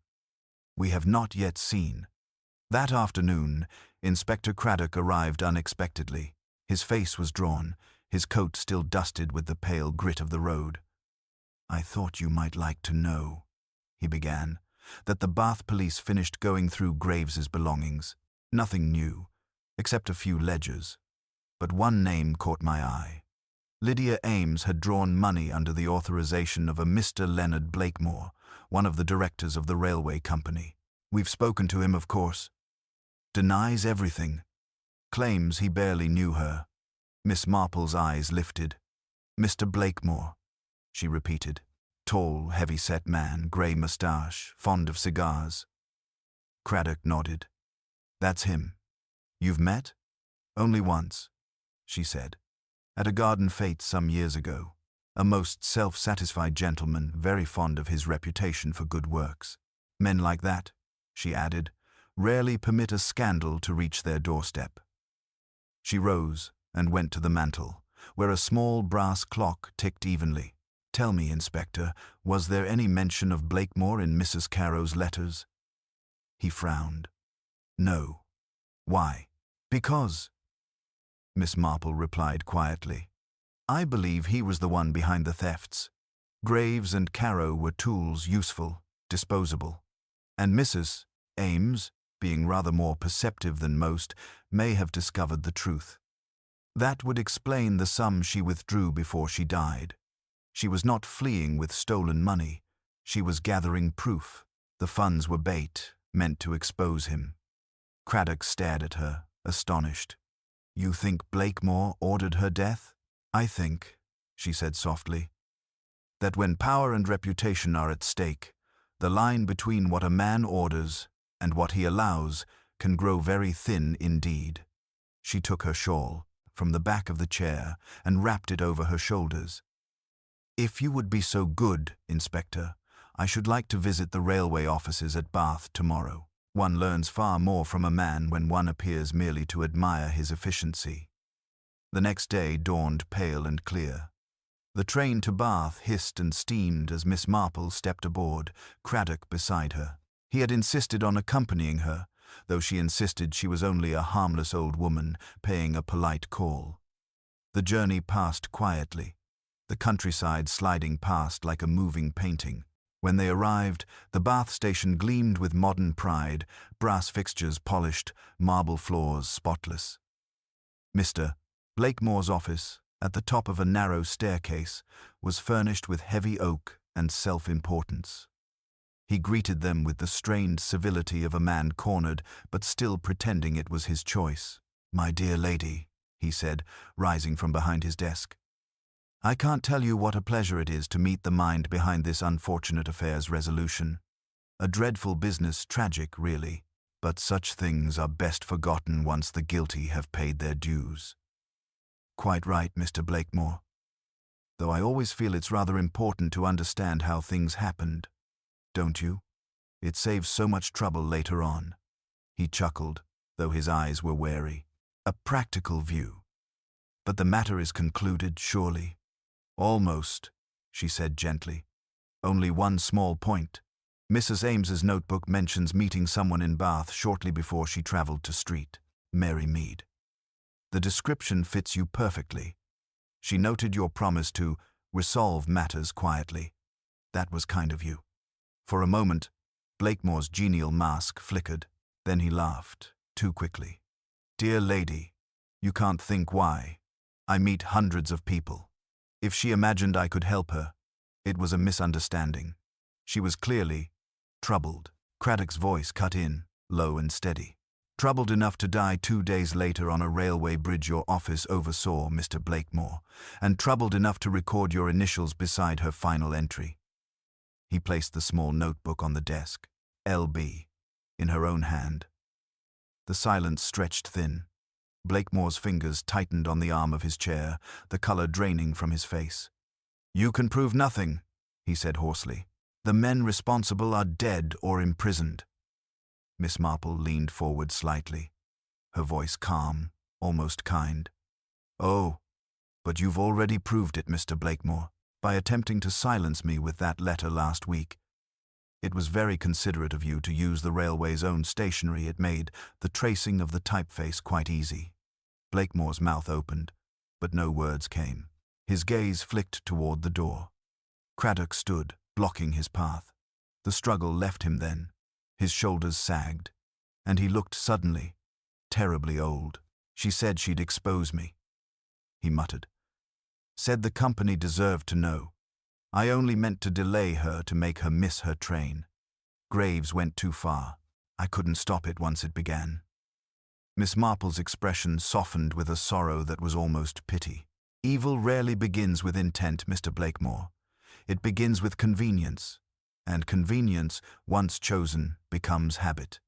we have not yet seen." That afternoon, Inspector Craddock arrived unexpectedly. His face was drawn, his coat still dusted with the pale grit of the road. "I thought you might like to know," he began, "that the Bath police finished going through Graves's belongings. Nothing new, except a few ledgers. But one name caught my eye. Lydia Ames had drawn money under the authorization of a Mr. Leonard Blakemore, one of the directors of the railway company. We've spoken to him, of course. Denies everything. Claims he barely knew her." Miss Marple's eyes lifted. "Mr. Blakemore," she repeated. "Tall, heavy-set man, grey moustache, fond of cigars." Craddock nodded. That's him. You've met? Only once, she said. At a garden fete some years ago. A most self-satisfied gentleman, very fond of his reputation for good works. Men like that, she added, rarely permit a scandal to reach their doorstep. She rose and went to the mantel, where a small brass clock ticked evenly. Tell me, Inspector, was there any mention of Blakemore in Mrs. Carrow's letters? He frowned. No. Why? Because, Miss Marple replied quietly. I believe he was the one behind the thefts. Graves and Carrow were tools, useful, disposable. And Mrs. Ames, being rather more perceptive than most, may have discovered the truth. That would explain the sum she withdrew before she died. She was not fleeing with stolen money. She was gathering proof. The funds were bait, meant to expose him. Craddock stared at her, astonished. You think Blakemore ordered her death? I think, she said softly, that when power and reputation are at stake, the line between what a man orders and what he allows can grow very thin indeed. She took her shawl from the back of the chair and wrapped it over her shoulders. If you would be so good, Inspector, I should like to visit the railway offices at Bath tomorrow. One learns far more from a man when one appears merely to admire his efficiency. The next day dawned pale and clear. The train to Bath hissed and steamed as Miss Marple stepped aboard, Craddock beside her. He had insisted on accompanying her, though she insisted she was only a harmless old woman paying a polite call. The journey passed quietly, the countryside sliding past like a moving painting. When they arrived, the Bath station gleamed with modern pride, brass fixtures polished, marble floors spotless. Mr. Blakemore's office, at the top of a narrow staircase, was furnished with heavy oak and self-importance. He greeted them with the strained civility of a man cornered, but still pretending it was his choice. My dear lady, he said, rising from behind his desk. I can't tell you what a pleasure it is to meet the mind behind this unfortunate affair's resolution. A dreadful business, tragic, really, but such things are best forgotten once the guilty have paid their dues. Quite right, Mr. Blakemore. Though I always feel it's rather important to understand how things happened. Don't you? It saves so much trouble later on. He chuckled, though his eyes were wary. A practical view. But the matter is concluded, surely. Almost, she said gently. Only one small point. Mrs. Ames's notebook mentions meeting someone in Bath shortly before she travelled to Street, Mary Mead. The description fits you perfectly. She noted your promise to resolve matters quietly. That was kind of you. For a moment, Blakemore's genial mask flickered. Then he laughed, too quickly. Dear lady, you can't think why. I meet hundreds of people. If she imagined I could help her, it was a misunderstanding. She was clearly troubled. Craddock's voice cut in, low and steady. Troubled enough to die 2 days later on a railway bridge your office oversaw, Mr. Blakemore, and troubled enough to record your initials beside her final entry. He placed the small notebook on the desk, L.B., in her own hand. The silence stretched thin. Blakemore's fingers tightened on the arm of his chair, the color draining from his face. You can prove nothing, he said hoarsely. The men responsible are dead or imprisoned. Miss Marple leaned forward slightly, her voice calm, almost kind. Oh, but you've already proved it, Mr. Blakemore, by attempting to silence me with that letter last week. It was very considerate of you to use the railway's own stationery. It made the tracing of the typeface quite easy. Blakemore's mouth opened, but no words came. His gaze flicked toward the door. Craddock stood, blocking his path. The struggle left him then. His shoulders sagged, and he looked suddenly, terribly old. She said she'd expose me, he muttered. Said the company deserved to know. I only meant to delay her to make her miss her train. Graves went too far. I couldn't stop it once it began. Miss Marple's expression softened with a sorrow that was almost pity. Evil rarely begins with intent, Mr. Blakemore. It begins with convenience, and convenience, once chosen, becomes habit.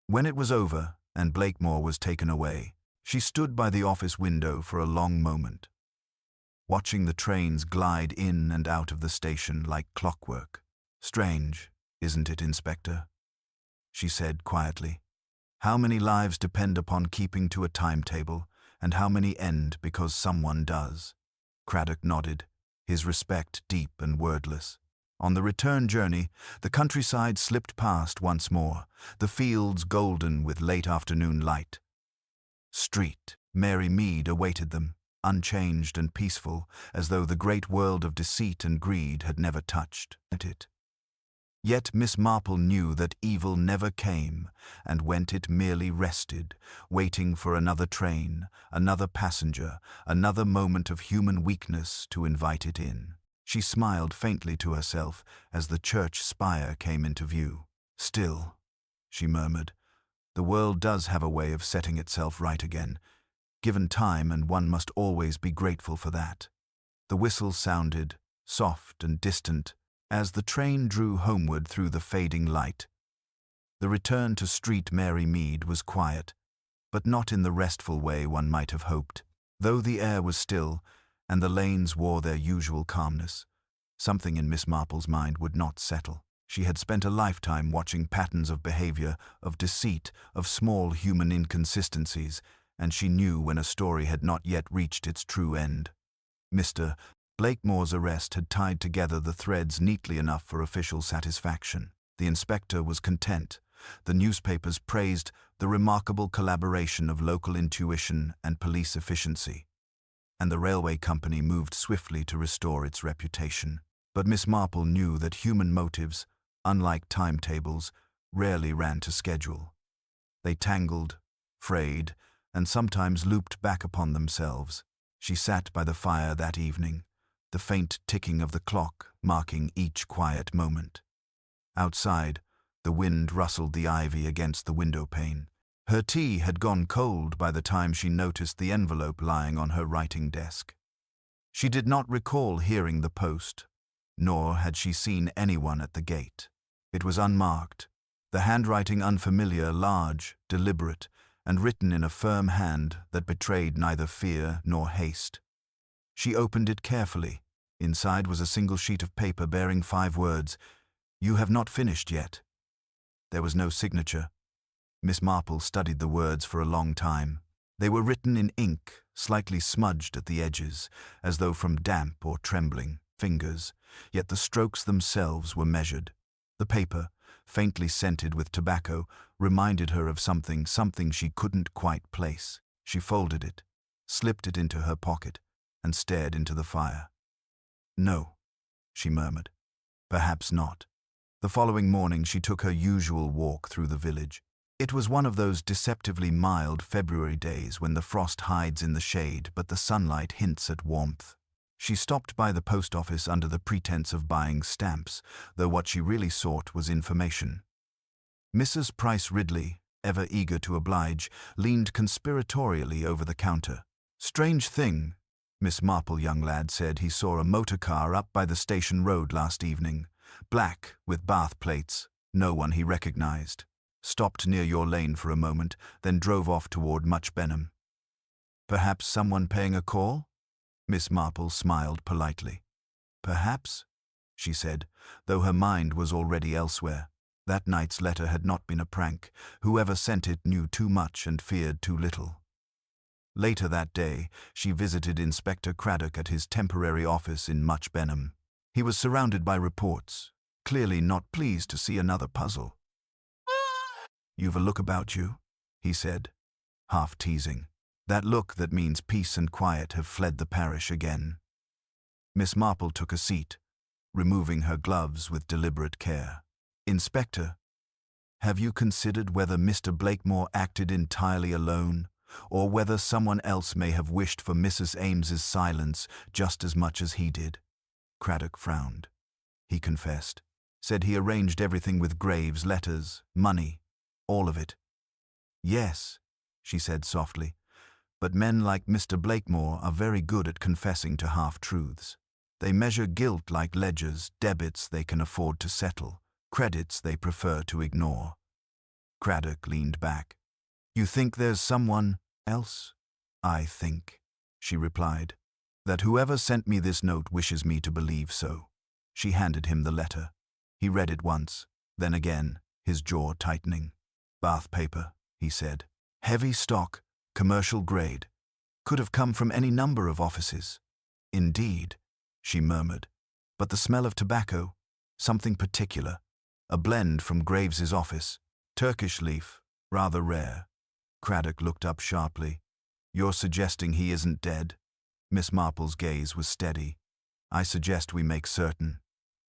When it was over and Blakemore was taken away, she stood by the office window for a long moment, watching the trains glide in and out of the station like clockwork. "Strange, isn't it, Inspector?" she said quietly. "How many lives depend upon keeping to a timetable, and how many end because someone does?" Craddock nodded, his respect deep and wordless. On the return journey, the countryside slipped past once more, the fields golden with late afternoon light. Street Mary Mead awaited them, unchanged and peaceful, as though the great world of deceit and greed had never touched it. Yet Miss Marple knew that evil never came and went, it merely rested, waiting for another train, another passenger, another moment of human weakness to invite it in. She smiled faintly to herself as the church spire came into view. "Still," she murmured, "the world does have a way of setting itself right again, given time, and one must always be grateful for that." The whistle sounded, soft and distant, as the train drew homeward through the fading light. The return to Street Mary Mead was quiet, but not in the restful way one might have hoped. Though the air was still, and the lanes wore their usual calmness, something in Miss Marple's mind would not settle. She had spent a lifetime watching patterns of behavior, of deceit, of small human inconsistencies, and she knew when a story had not yet reached its true end. Mr. Blakemore's arrest had tied together the threads neatly enough for official satisfaction. The inspector was content. The newspapers praised the remarkable collaboration of local intuition and police efficiency, and the railway company moved swiftly to restore its reputation. But Miss Marple knew that human motives, unlike timetables, rarely ran to schedule. They tangled, frayed, and sometimes looped back upon themselves. She sat by the fire that evening, the faint ticking of the clock marking each quiet moment. Outside, the wind rustled the ivy against the window pane. Her tea had gone cold by the time she noticed the envelope lying on her writing desk. She did not recall hearing the post, nor had she seen anyone at the gate. It was unmarked, the handwriting unfamiliar, large, deliberate, and written in a firm hand that betrayed neither fear nor haste. She opened it carefully. Inside was a single sheet of paper bearing 5 words, "You have not finished yet." There was no signature. Miss Marple studied the words for a long time. They were written in ink, slightly smudged at the edges, as though from damp or trembling fingers, yet the strokes themselves were measured. The paper, faintly scented with tobacco, reminded her of something she couldn't quite place. She folded it, slipped it into her pocket, and stared into the fire. "No," she murmured. "Perhaps not." The following morning she took her usual walk through the village. It was one of those deceptively mild February days when the frost hides in the shade but the sunlight hints at warmth. She stopped by the post office under the pretense of buying stamps, though what she really sought was information. Mrs. Price Ridley, ever eager to oblige, leaned conspiratorially over the counter. "Strange thing," Miss Marple, young lad, said he saw a motor car up by the station road last evening, black with Bath plates, no one he recognized. Stopped near your lane for a moment, then drove off toward Much Benham. "Perhaps someone paying a call?" Miss Marple smiled politely. "Perhaps," she said, though her mind was already elsewhere. That night's letter had not been a prank. Whoever sent it knew too much and feared too little. Later that day, she visited Inspector Craddock at his temporary office in Much Benham. He was surrounded by reports, clearly not pleased to see another puzzle. "You've a look about you," he said, half teasing. "That look that means peace and quiet have fled the parish again." Miss Marple took a seat, removing her gloves with deliberate care. "Inspector, have you considered whether Mr. Blakemore acted entirely alone, or whether someone else may have wished for Mrs. Ames's silence just as much as he did?" Craddock frowned. He confessed. Said he arranged everything with Graves, letters, money, all of it. "Yes," she said softly, "but men like Mr. Blakemore are very good at confessing to half-truths. They measure guilt like ledgers, debits they can afford to settle, credits they prefer to ignore." Craddock leaned back. You think there's someone else? I think, she replied, that whoever sent me this note wishes me to believe so. She handed him the letter. He read it once, then again, his jaw tightening. Bath paper, he said. Heavy stock, commercial grade. Could have come from any number of offices. Indeed, she murmured. But the smell of tobacco, something particular. A blend from Graves's office. Turkish leaf, rather rare. Craddock looked up sharply. You're suggesting he isn't dead? Miss Marple's gaze was steady. I suggest we make certain.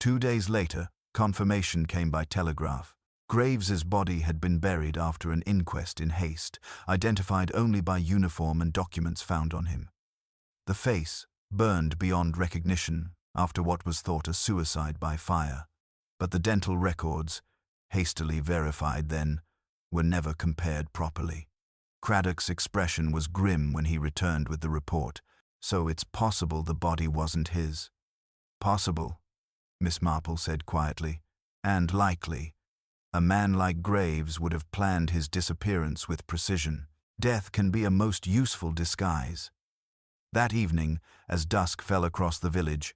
2 days later, confirmation came by telegraph. Graves's body had been buried after an inquest in haste, identified only by uniform and documents found on him. The face, burned beyond recognition after what was thought a suicide by fire. But the dental records, hastily verified then, were never compared properly. Craddock's expression was grim when he returned with the report. So it's possible the body wasn't his. Possible, Miss Marple said quietly, and likely. A man like Graves would have planned his disappearance with precision. Death can be a most useful disguise. That evening, as dusk fell across the village,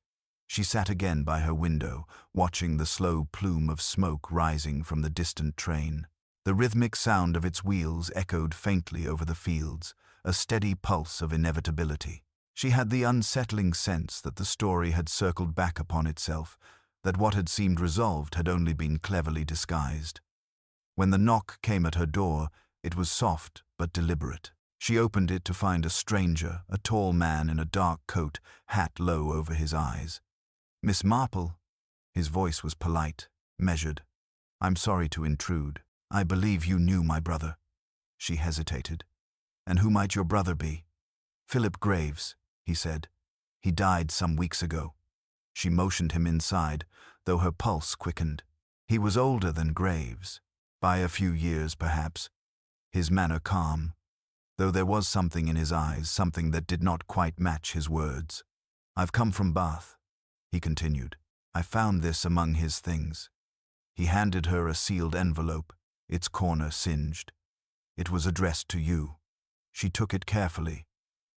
she sat again by her window, watching the slow plume of smoke rising from the distant train. The rhythmic sound of its wheels echoed faintly over the fields, a steady pulse of inevitability. She had the unsettling sense that the story had circled back upon itself, that what had seemed resolved had only been cleverly disguised. When the knock came at her door, it was soft but deliberate. She opened it to find a stranger, a tall man in a dark coat, hat low over his eyes. Miss Marple? His voice was polite, measured. I'm sorry to intrude. I believe you knew my brother. She hesitated. And who might your brother be? Philip Graves, he said. He died some weeks ago. She motioned him inside, though her pulse quickened. He was older than Graves, by a few years perhaps, his manner calm, though there was something in his eyes, something that did not quite match his words. I've come from Bath, he continued. I found this among his things. He handed her a sealed envelope, its corner singed. It was addressed to you. She took it carefully,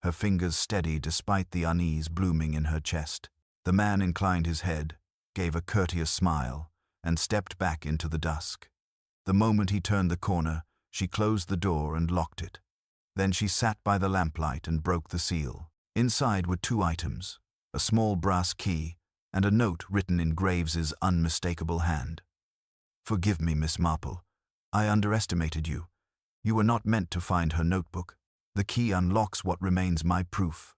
her fingers steady despite the unease blooming in her chest. The man inclined his head, gave a courteous smile, and stepped back into the dusk. The moment he turned the corner, she closed the door and locked it. Then she sat by the lamplight and broke the seal. Inside were 2 items, a small brass key and a note written in Graves's unmistakable hand. Forgive me, Miss Marple. I underestimated you. You were not meant to find her notebook. The key unlocks what remains my proof,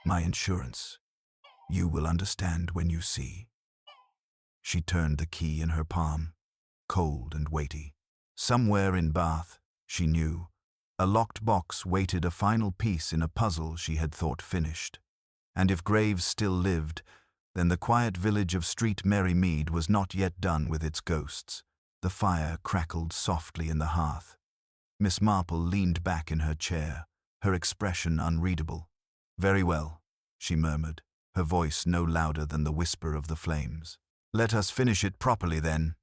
my insurance. You will understand when you see. She turned the key in her palm, cold and weighty. Somewhere in Bath, she knew, a locked box waited a final piece in a puzzle she had thought finished. And if Graves still lived, then the quiet village of Street Mary Mead was not yet done with its ghosts. The fire crackled softly in the hearth. Miss Marple leaned back in her chair, her expression unreadable. Very well, she murmured, her voice no louder than the whisper of the flames. Let us finish it properly, then.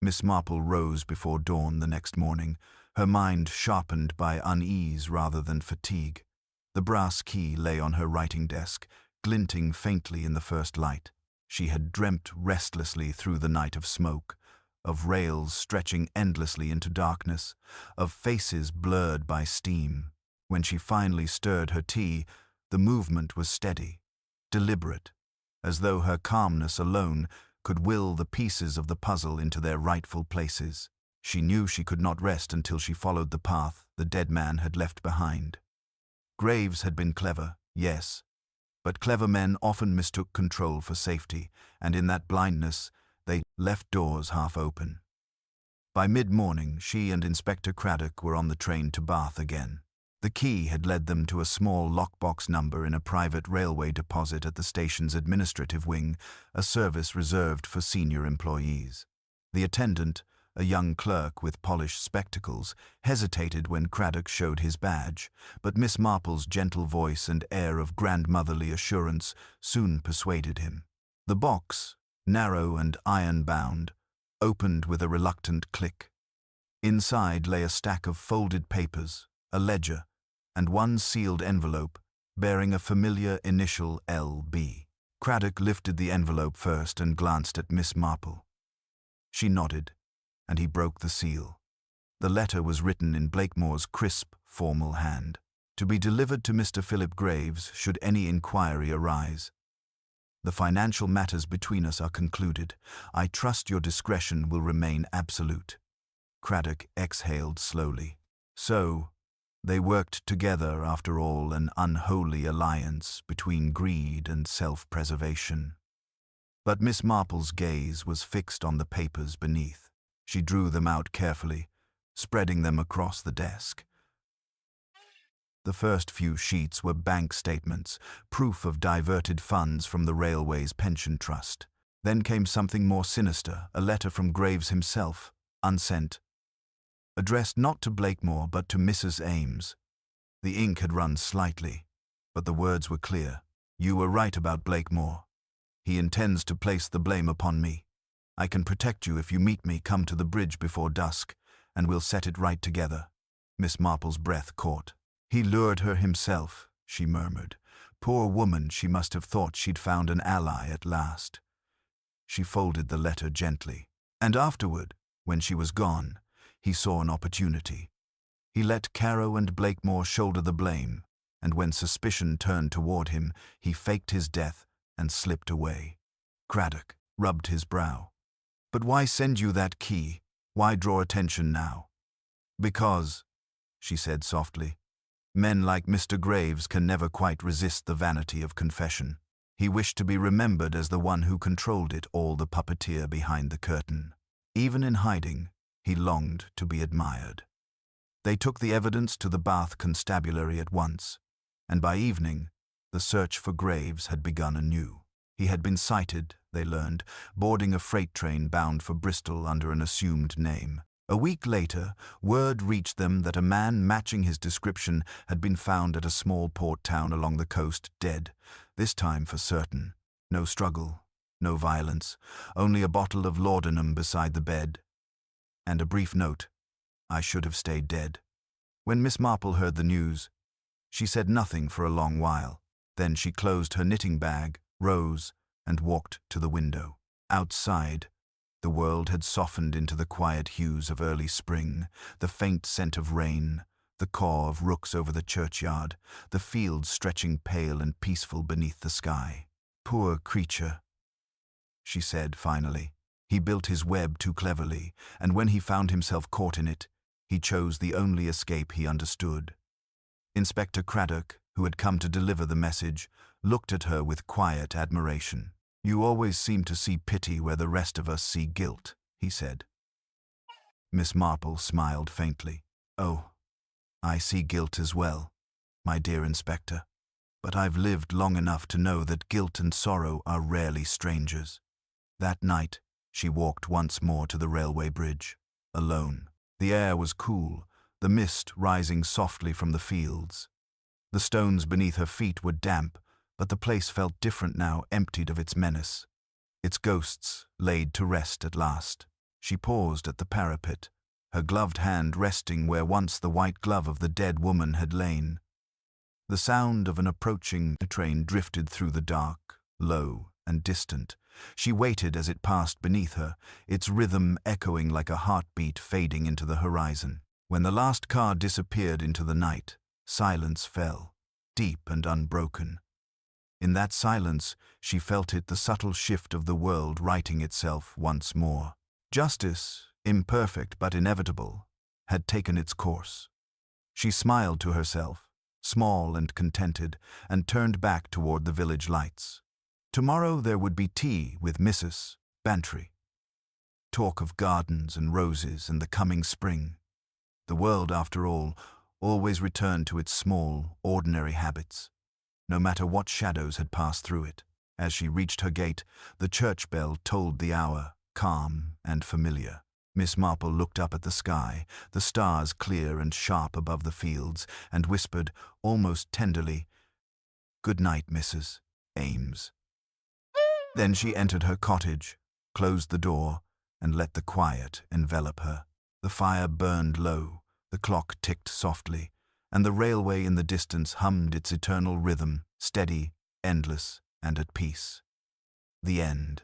Miss Marple rose before dawn the next morning, her mind sharpened by unease rather than fatigue. The brass key lay on her writing desk, glinting faintly in the first light. She had dreamt restlessly through the night of smoke, of rails stretching endlessly into darkness, of faces blurred by steam. When she finally stirred her tea, the movement was steady, deliberate, as though her calmness alone could will the pieces of the puzzle into their rightful places. She knew she could not rest until she followed the path the dead man had left behind. Graves had been clever, yes, but clever men often mistook control for safety, and in that blindness they left doors half open. By mid-morning, she and Inspector Craddock were on the train to Bath again. The key had led them to a small lockbox number in a private railway deposit at the station's administrative wing, a service reserved for senior employees. The attendant, a young clerk with polished spectacles, hesitated when Craddock showed his badge, but Miss Marple's gentle voice and air of grandmotherly assurance soon persuaded him. The box, narrow and iron-bound, opened with a reluctant click. Inside lay a stack of folded papers, a ledger, and one sealed envelope bearing a familiar initial L.B. Craddock lifted the envelope first and glanced at Miss Marple. She nodded, and he broke the seal. The letter was written in Blakemore's crisp, formal hand. To be delivered to Mr. Philip Graves should any inquiry arise. The financial matters between us are concluded. I trust your discretion will remain absolute. Craddock exhaled slowly. So, they worked together after all, an unholy alliance between greed and self-preservation. But Miss Marple's gaze was fixed on the papers beneath. She drew them out carefully, spreading them across the desk. The first few sheets were bank statements, proof of diverted funds from the railway's pension trust. Then came something more sinister, a letter from Graves himself, unsent, addressed not to Blakemore but to Mrs. Ames. The ink had run slightly, but the words were clear. You were right about Blakemore. He intends to place the blame upon me. I can protect you if you meet me. Come to the bridge before dusk, and we'll set it right together. Miss Marple's breath caught. He lured her himself, she murmured. Poor woman, she must have thought she'd found an ally at last. She folded the letter gently, and afterward, when she was gone, he saw an opportunity. He let Caro and Blakemore shoulder the blame, and when suspicion turned toward him, he faked his death and slipped away. Craddock rubbed his brow. But why send you that key? Why draw attention now? Because, she said softly, men like Mr. Graves can never quite resist the vanity of confession. He wished to be remembered as the one who controlled it all, the puppeteer behind the curtain. Even in hiding, he longed to be admired. They took the evidence to the Bath Constabulary at once, and by evening, the search for Graves had begun anew. He had been sighted, they learned, boarding a freight train bound for Bristol under an assumed name. A week later, word reached them that a man matching his description had been found at a small port town along the coast, dead, this time for certain. No struggle, no violence, only a bottle of laudanum beside the bed, and a brief note, I should have stayed dead. When Miss Marple heard the news, she said nothing for a long while. Then she closed her knitting bag, rose, and walked to the window. Outside, the world had softened into the quiet hues of early spring, the faint scent of rain, the caw of rooks over the churchyard, the fields stretching pale and peaceful beneath the sky. Poor creature, she said finally. He built his web too cleverly, and when he found himself caught in it, he chose the only escape he understood. Inspector Craddock, who had come to deliver the message, looked at her with quiet admiration. You always seem to see pity where the rest of us see guilt, he said. Miss Marple smiled faintly. Oh, I see guilt as well, my dear Inspector, but I've lived long enough to know that guilt and sorrow are rarely strangers. That night, she walked once more to the railway bridge, alone. The air was cool, the mist rising softly from the fields. The stones beneath her feet were damp, but the place felt different now, emptied of its menace. Its ghosts laid to rest at last. She paused at the parapet, her gloved hand resting where once the white glove of the dead woman had lain. The sound of an approaching train drifted through the dark, low and distant. She waited as it passed beneath her, its rhythm echoing like a heartbeat fading into the horizon. When the last car disappeared into the night, silence fell, deep and unbroken. In that silence, she felt it, the subtle shift of the world righting itself once more. Justice, imperfect but inevitable, had taken its course. She smiled to herself, small and contented, and turned back toward the village lights. Tomorrow there would be tea with Mrs. Bantry. Talk of gardens and roses and the coming spring. The world, after all, always returned to its small, ordinary habits, no matter what shadows had passed through it. As she reached her gate, the church bell tolled the hour, calm and familiar. Miss Marple looked up at the sky, the stars clear and sharp above the fields, and whispered, almost tenderly, "Good night, Mrs. Ames." Then she entered her cottage, closed the door, and let the quiet envelop her. The fire burned low, the clock ticked softly, and the railway in the distance hummed its eternal rhythm, steady, endless, and at peace. The end.